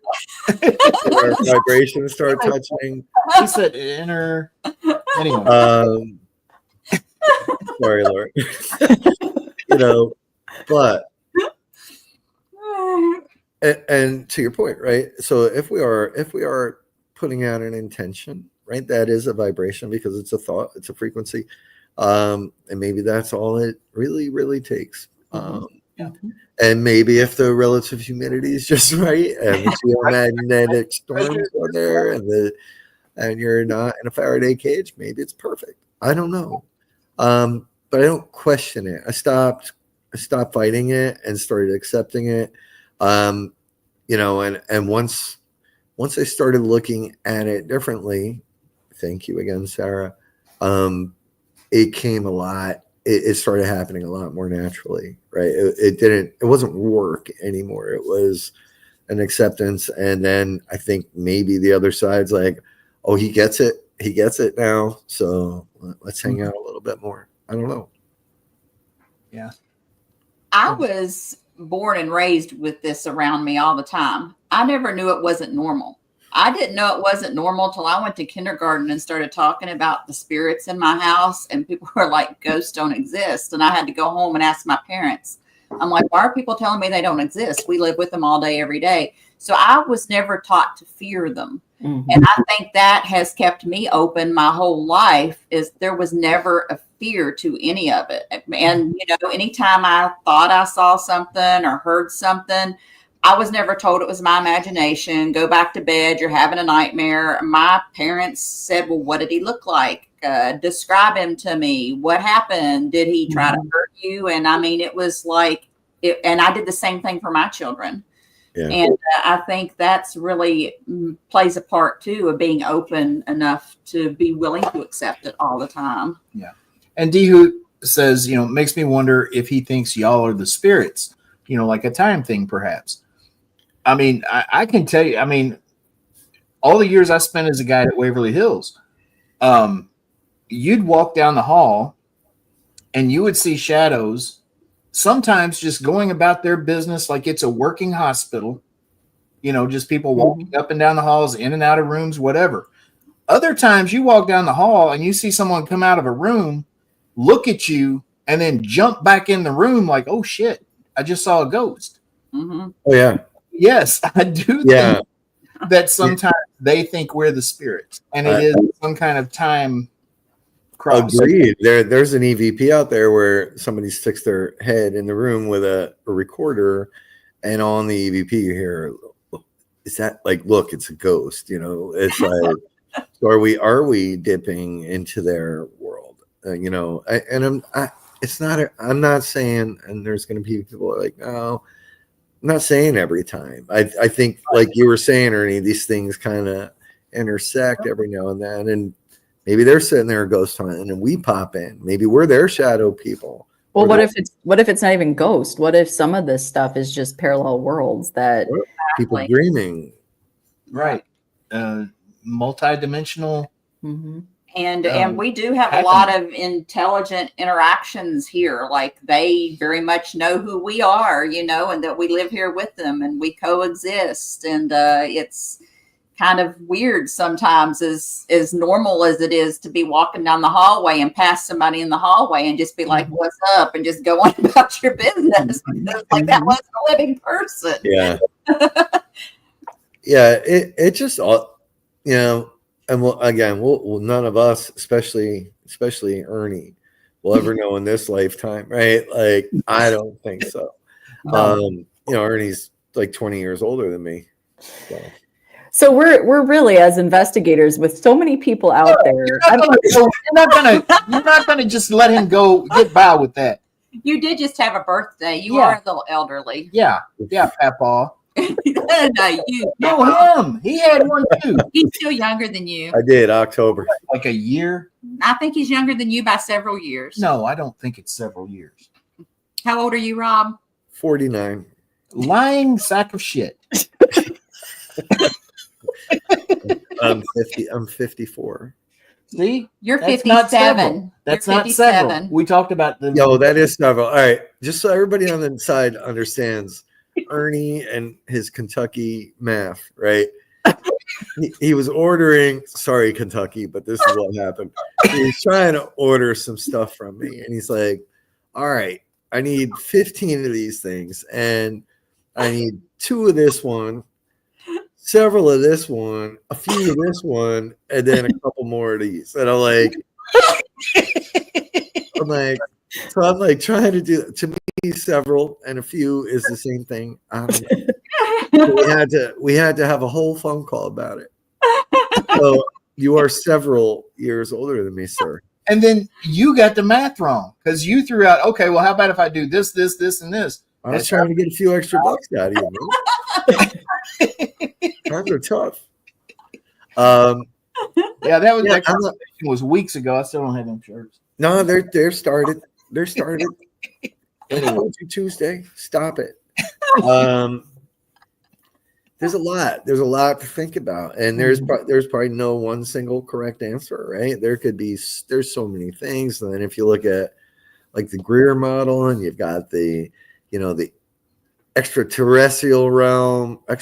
our vibrations start touching. He said inner. Anyway. Sorry, Laura. You know, but and to your point, right? So if we are putting out an intention, right, that is a vibration because it's a thought, it's a frequency, and maybe that's all it really takes. And maybe if the relative humidity is just right and the geomagnetic storms are there and you're not in a Faraday cage, maybe it's perfect. I don't know. But I don't question it. I stopped fighting it and started accepting it. You know, and once I started looking at it differently, thank you again, Sarah. It came a lot. It started happening a lot more naturally, right? It wasn't work anymore. It was an acceptance. And then I think maybe the other side's like, oh, he gets it. He gets it now. So let's hang out a little bit more. I don't know. Yeah. I was born and raised with this around me all the time. I never knew it wasn't normal. I didn't know it wasn't normal till I went to kindergarten and started talking about the spirits in my house. And people were like, ghosts don't exist. And I had to go home and ask my parents. I'm like, why are people telling me they don't exist? We live with them all day, every day. So I was never taught to fear them. Mm-hmm. And I think that has kept me open my whole life, is there was never a fear to any of it. And, you know, anytime I thought I saw something or heard something, I was never told it was my imagination. Go back to bed. You're having a nightmare. My parents said, well, what did he look like? Describe him to me. What happened? Did he try to hurt you? And I mean, it was like, and I did the same thing for my children. Yeah. And I think that's really plays a part too of being open enough to be willing to accept it all the time. Yeah. And Dehu says, you know, makes me wonder if he thinks y'all are the spirits, you know, like a time thing, perhaps. I mean, I can tell you, I mean, all the years I spent as a guide at Waverly Hills, you'd walk down the hall and you would see shadows sometimes just going about their business like it's a working hospital, just people walking up and down the halls, in and out of rooms, whatever. Other times you walk down the hall and you see someone come out of a room, look at you, and then jump back in the room like, oh shit, I just saw a ghost. Mm-hmm. Oh yeah. Yes, I do think that sometimes they think we're the spirits, and it is some kind of time cross. Agreed. There's an EVP out there where somebody sticks their head in the room with a recorder, and on the EVP you hear, is that like, look, it's a ghost, it's like, so are we dipping into their world, I'm not saying, and there's going to be people who are like, no, I'm not saying every time. I think, like you were saying, Ernie, these things kind of intersect every now and then, and maybe they're sitting there ghost hunting and we pop in, maybe we're their shadow people. Well, what if it's not even ghost? What if some of this stuff is just parallel worlds that people dreaming, right? Multi-dimensional. Mm-hmm. And we do have a lot of intelligent interactions here. Like, they very much know who we are, and that we live here with them and we coexist. And it's kind of weird sometimes, as normal as it is to be walking down the hallway and pass somebody in the hallway and just be like, what's up? And just go on about your business. Like, that was a living person. Yeah. Yeah. It just, and we'll none of us, especially Ernie, will ever know in this lifetime, right? Like, I don't think so. Ernie's like 20 years older than me. So we're really, as investigators, with so many people out there. You're not gonna just let him go get by with that. You did just have a birthday. You are a little elderly. Yeah, Papa. No, him. He had one too. He's still younger than you. I did, October. Like a year? I think he's younger than you by several years. No, I don't think it's several years. How old are you, Rob? 49. Lying sack of shit. I'm 54. See? You're That's 57. That's You're not 57. several. We talked about the. Yo, that is several. All right. Just so everybody on the side understands, Ernie and his Kentucky math, right? He was ordering, sorry, Kentucky, but this is what happened. He was trying to order some stuff from me, and he's like, all right, I need 15 of these things, and I need 2 of this one, several of this one, a few of this one, and then a couple more of these. And I'm like, so I'm like trying to do, to me, several and a few is the same thing. I don't know. So we had to have a whole phone call about it. So you are several years older than me, sir. And then you got the math wrong because you threw out, okay, well, how about if I do this, this, this, and this? I was trying to get a few extra bucks out of you, man. Times are tough. Yeah, that was that conversation was weeks ago. I still don't have them shirts. No, they're started. They're started. I told you Tuesday. Stop it. There's a lot. There's a lot to think about, and there's probably no one single correct answer, right? There's so many things, and then if you look at like the Greer model, and you've got the extraterrestrial realm, the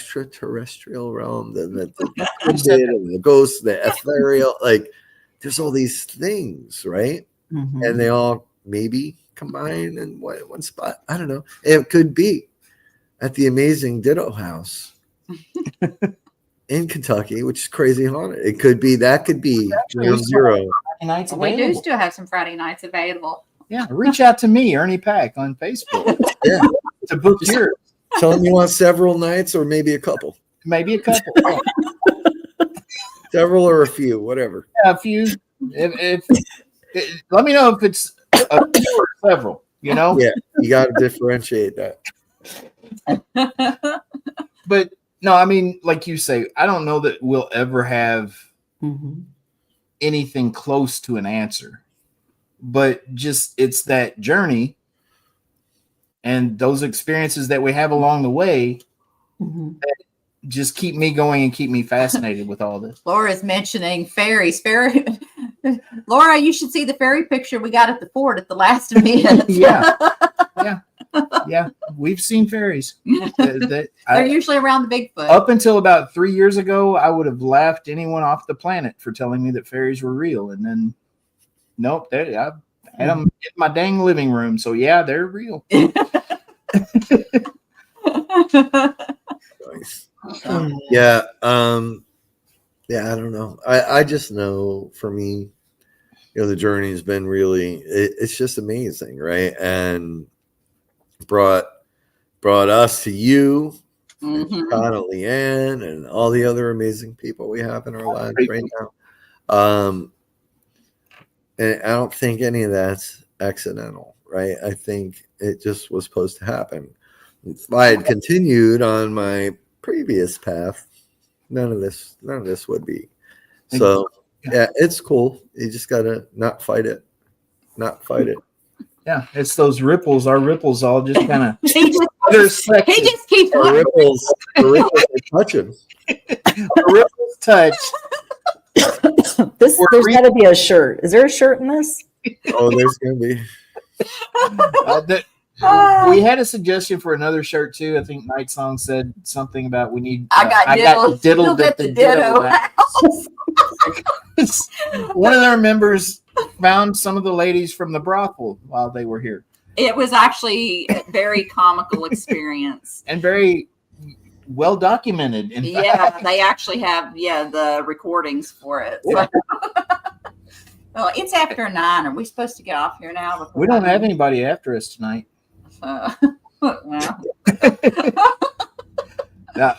ghosts, the ethereal, like there's all these things, right? Mm-hmm. And they all maybe combine in one spot. I don't know. It could be at the amazing Ditto House in Kentucky, which is crazy haunted. It could be Ground Zero. We do still have some Friday nights available. Yeah, reach out to me, Ernie Pack, on Facebook. Yeah, to book yours. Tell them you want several nights or maybe a couple. Maybe a couple. Several or a few, whatever. Yeah, a few. If let me know if it's a few or several. Yeah, you got to differentiate that. But no, I mean, like you say, I don't know that we'll ever have anything close to an answer. But just it's that journey and those experiences that we have along the way that just keep me going and keep me fascinated with all this. Laura's mentioning fairies. Laura, you should see the fairy picture we got at the fort at the last event. Yeah. Yeah, we've seen fairies. They're usually around the Bigfoot. Up until about 3 years ago, I would have laughed anyone off the planet for telling me that fairies were real. And then, nope, I had them in my dang living room. So, yeah, they're real. Nice. Yeah. Yeah, I don't know. I just know for me, the journey has been really, it's just amazing, right? And brought us to you, and Leanne, and all the other amazing people we have in our lives right now. And I don't think any of that's accidental, right? I think it just was supposed to happen. If I had continued on my previous path, none of this would be. So yeah, it's cool. You just gotta not fight it. Yeah, it's those ripples. Our ripples all just kind of. He just keeps The ripples are touching. The ripples touch. There's got to be a shirt. Is there a shirt in this? Oh, there's gonna be. We had a suggestion for another shirt too. I think Night Song said something about we need. I got diddled at the ditto house. One of their members found some of the ladies from the brothel while they were here. It was actually a very comical experience. And very well documented. Yeah, they actually have the recordings for it. So. Well, it's after 9. Are we supposed to get off here now? We don't have anybody after us tonight. Well.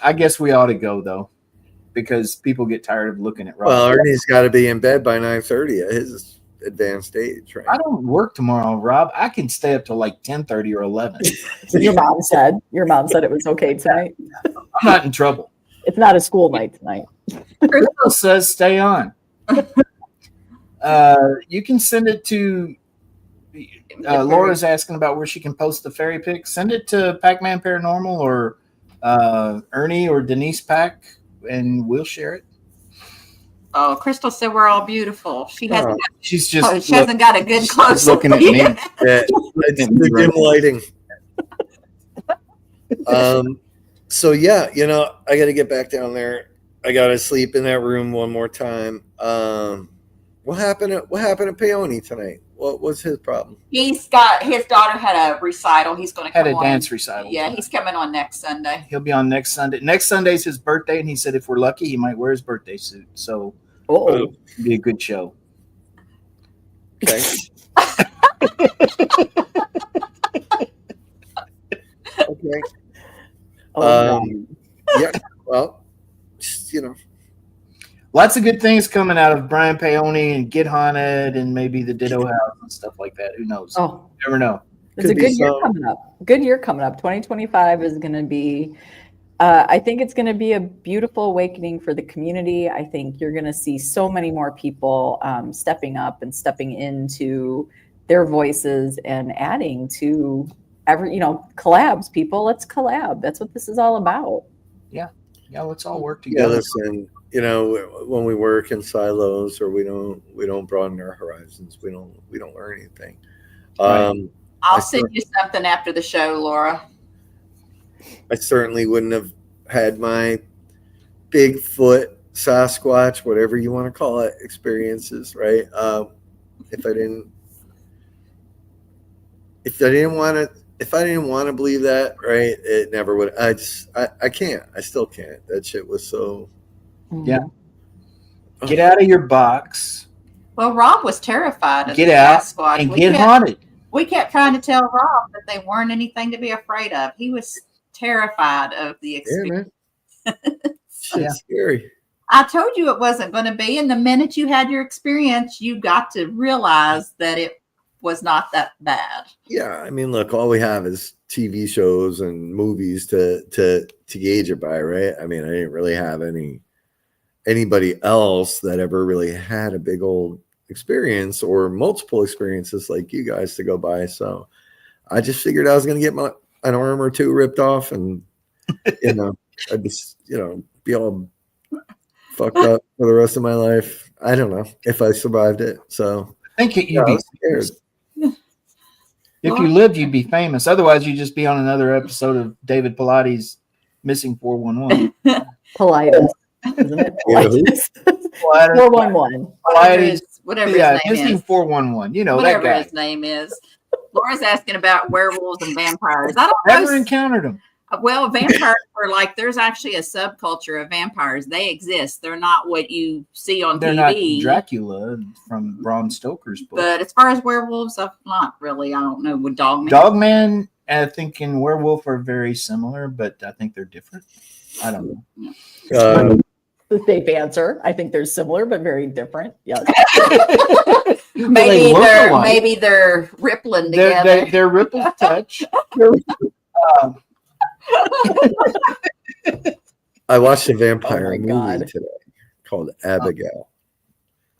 I guess we ought to go though, because people get tired of looking at Rob. Well, Ernie's got to be in bed by 9:30 at his advanced age, right? I don't work tomorrow, Rob. I can stay up till like 10:30 or 11. Your mom said it was okay tonight. I'm not in trouble. It's not a school night tonight. Crystal says stay on. You can send it to Laura's asking about where she can post the fairy pic. Send it to Packman Paranormal or Ernie or Denise Pack, and we'll share it. Oh, Crystal said we're all beautiful. She hasn't. She's just. She hasn't got a good close. Looking at me. Yeah, it's the dim lighting. So yeah, I got to get back down there. I got to sleep in that room one more time. What happened to Peony tonight? What was his problem? His daughter had a recital. He's going to come Had a on. dance recital. Yeah, he's coming on next Sunday. He'll be on next Sunday. Next Sunday's his birthday, and he said if we're lucky, he might wear his birthday suit. So it'll be a good show. Okay. Okay. Yeah. Well, lots of good things coming out of Brian Peony and Get Haunted and maybe the Ditto House and stuff like that. Who knows? Oh, never know. It's a good year coming up. Good year coming up. 2025 is going to be, I think it's going to be a beautiful awakening for the community. I think you're going to see so many more people stepping up and stepping into their voices and adding to collabs. People, let's collab. That's what this is all about. Yeah, let's all work yeah, together. listen, when we work in silos or we don't broaden our horizons, we don't learn anything. I'll send you something after the show, Laura. I certainly wouldn't have had my Bigfoot, Sasquatch, whatever you want to call it, experiences, right? If I didn't want to believe that, right, it never would. I can't. I still can't. That shit was so. Yeah. Get out of your box. Well, Rob was terrified of Get the out Sasquatch. and get haunted. We kept trying to tell Rob that they weren't anything to be afraid of. He was terrified of the experience. Yeah, man. Shit's scary. I told you it wasn't going to be. And the minute you had your experience, you got to realize that it was not that bad. Yeah, I mean, look, all we have is TV shows and movies to gauge it by, right? I mean, I didn't really have anybody else that ever really had a big old experience or multiple experiences like you guys to go by. So I just figured I was going to get an arm or two ripped off, and I'd just be all fucked up for the rest of my life. I don't know if I survived it. So I think you'd be scared. If you lived, you'd be famous. Otherwise, you'd just be on another episode of David Pilates' Missing 411. Politis, isn't it? You know who? Politis. Pilates, 411. Pilates, Whatever yeah, his name Missing is. 411. You know, Whatever that guy. his name is. Laura's asking about werewolves and vampires. I don't Never know. encountered him. Well, vampires are like, there's actually a subculture of vampires. They exist. They're not what you see on They're TV. not Dracula from Bram Stoker's book. But as far as werewolves, I'm not really. I don't know. With Dogman. Dogman, I think, and Werewolf are very similar, but I think they're different. I don't know. The safe answer. I think they're similar but very different. Yes. maybe look they're alike. maybe they're rippling together. They're Ripple's touch. I watched a vampire Oh my movie God. today called Abigail.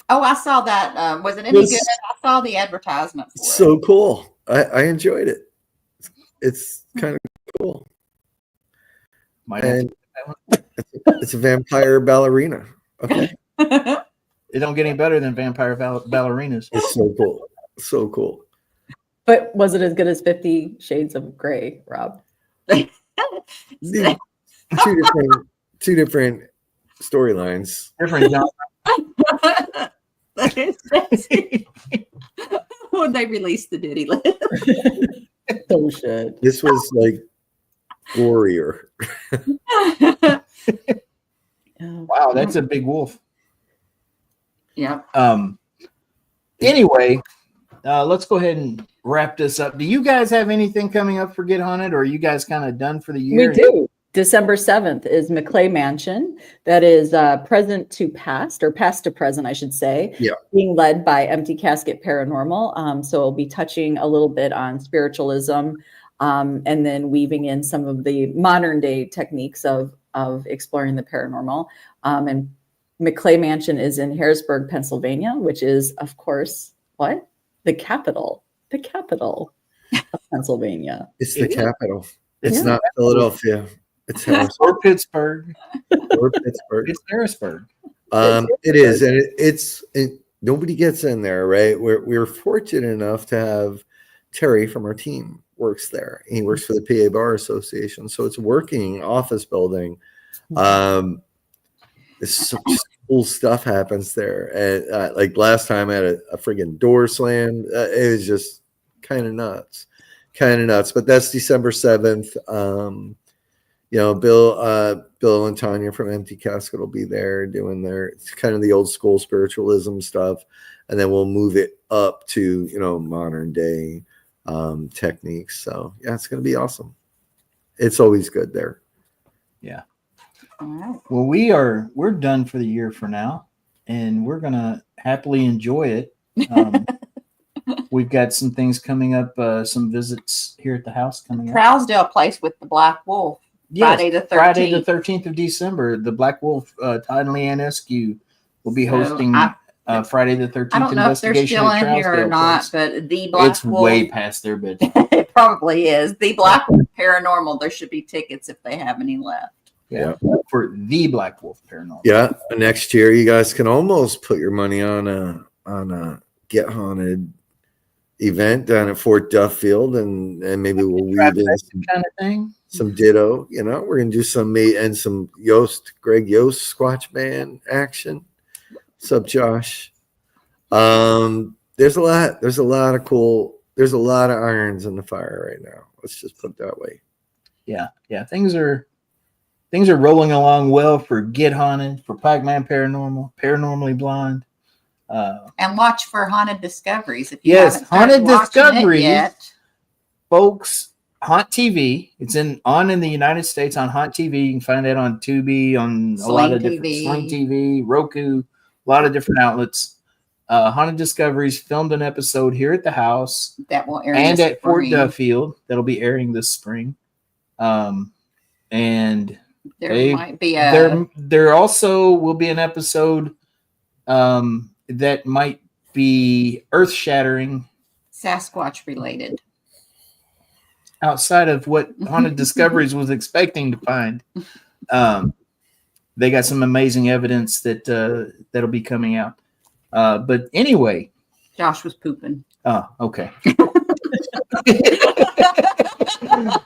Oh, I saw that. Was it any Yes. good? I saw the advertisement for it. So cool. I enjoyed it. It's kind of cool. Might And it's a vampire ballerina. Okay. It don't get any better than vampire ballerinas. It's so cool. So cool. But was it as good as 50 Shades of Grey, Rob? Two different storylines. Different genre. When they released the Diddy list. Oh shit. This was like gorier. Wow, that's a big wolf. Yeah. Anyway, let's go ahead and wrap this up. Do you guys have anything coming up for Get Haunted, or are you guys kind of done for the year? We do. December 7th is McClay Mansion. That is present to past, or past to present, I should say. Yeah. Being led by Empty Casket Paranormal. So it'll be touching a little bit on spiritualism, and then weaving in some of the modern day techniques of exploring the paranormal. And McClay Mansion is in Harrisburg, Pennsylvania, which is, of course, what? The capital of Pennsylvania. It's the capital. It's Yeah. not Philadelphia. It's Harrisburg. Or Pittsburgh. Or Pittsburgh. It's Harrisburg. It is, and it's nobody gets in there, right? We're fortunate enough to have Terry from our team works there. He works for the PA Bar Association, so it's a working office building. It's just cool stuff happens there, and like last time I had a friggin' door slammed. It was just kind of nuts. But that's December 7th. Bill and Tanya from Empty Casket will be there doing it's kind of the old school spiritualism stuff, and then we'll move it up to modern day techniques. So yeah, it's gonna be awesome. It's always good there. Yeah. All right. Well, we're done for the year for now, and we're gonna happily enjoy it. We've got some things coming up, some visits here at the house coming up. Trousdale Place with the Black Wolf. Yes, Friday the 13th. Friday the 13th of December, the Black Wolf, Todd and Leanne Eskew will be hosting Friday the 13th I don't know if they're investigation still at in here or Trousdale not, Place. but the Black It's Wolf. way past their bedtime. It probably is. The Black Wolf Paranormal. There should be tickets if they have any left. Yeah, for the Black Wolf Paranormal. Yeah, next year you guys can almost put your money on a Get Haunted event down at Fort Duffield, and maybe we'll weave in kind of thing. some ditto. We're gonna do some Greg Yost Squatch Band action. What's up, Josh? There's a lot of irons in the fire right now. Let's just put it that way. Yeah. Things are rolling along well for Get Haunted, for Packman Paranormal, Paranormally Blind. And watch for Haunted Discoveries. If you Yes, haven't started Haunted watching it Discoveries. yet. Folks, Haunt TV. It's on in the United States on Haunt TV. You can find that on Tubi, on a lot of different Sling TV, Roku, a lot of different outlets. Haunted Discoveries filmed an episode here at the house That will air and this at Fort spring. Duffield that'll be airing this spring. And There might be a there also will be an episode that might be earth-shattering Sasquatch related. outside of what Haunted Discoveries was expecting to find. They got some amazing evidence that'll be coming out. But anyway, Josh was pooping. oh, okay.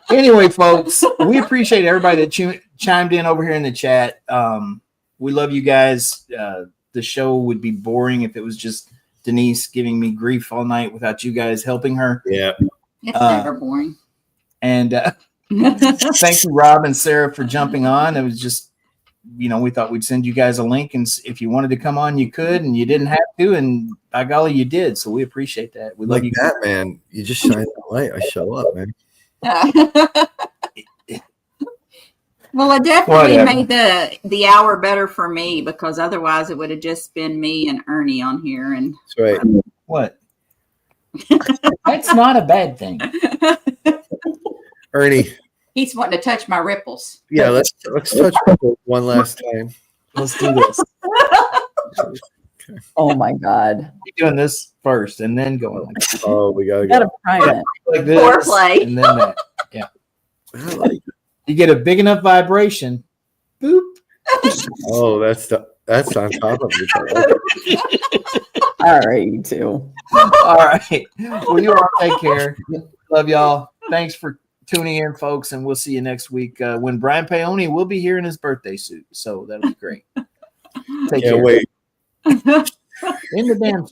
Anyway, folks, we appreciate everybody that chimed in over here in the chat. We love you guys. The show would be boring if it was just Denise giving me grief all night without you guys helping her. Yeah. It's never boring. And thank you, Rob and Sarah, for jumping on. It was just, we thought we'd send you guys a link, and if you wanted to come on, you could, and you didn't have to, and by golly, you did. So we appreciate that. We love Like you, Batman. You just shine the light. I show up, man. Well, it definitely Whatever. made the hour better for me, because otherwise it would have just been me and Ernie on here. And That's right. What? That's not a bad thing. Ernie. he's wanting to touch my ripples. Yeah, let's touch one last time. Let's do this. Oh my God. You're doing this first, and then going like, Oh, we gotta You gotta go. prime it. like this, Foreplay. and then that. Yeah, I like it. you get a big enough vibration. Boop. Oh, that's on top of each other. All right, you two. All right. Well, you all take care. Love y'all. Thanks for tuning in, folks, and we'll see you next week when Brian Paoni will be here in his birthday suit. So that'll be great. Take Can't care. wait. In the damn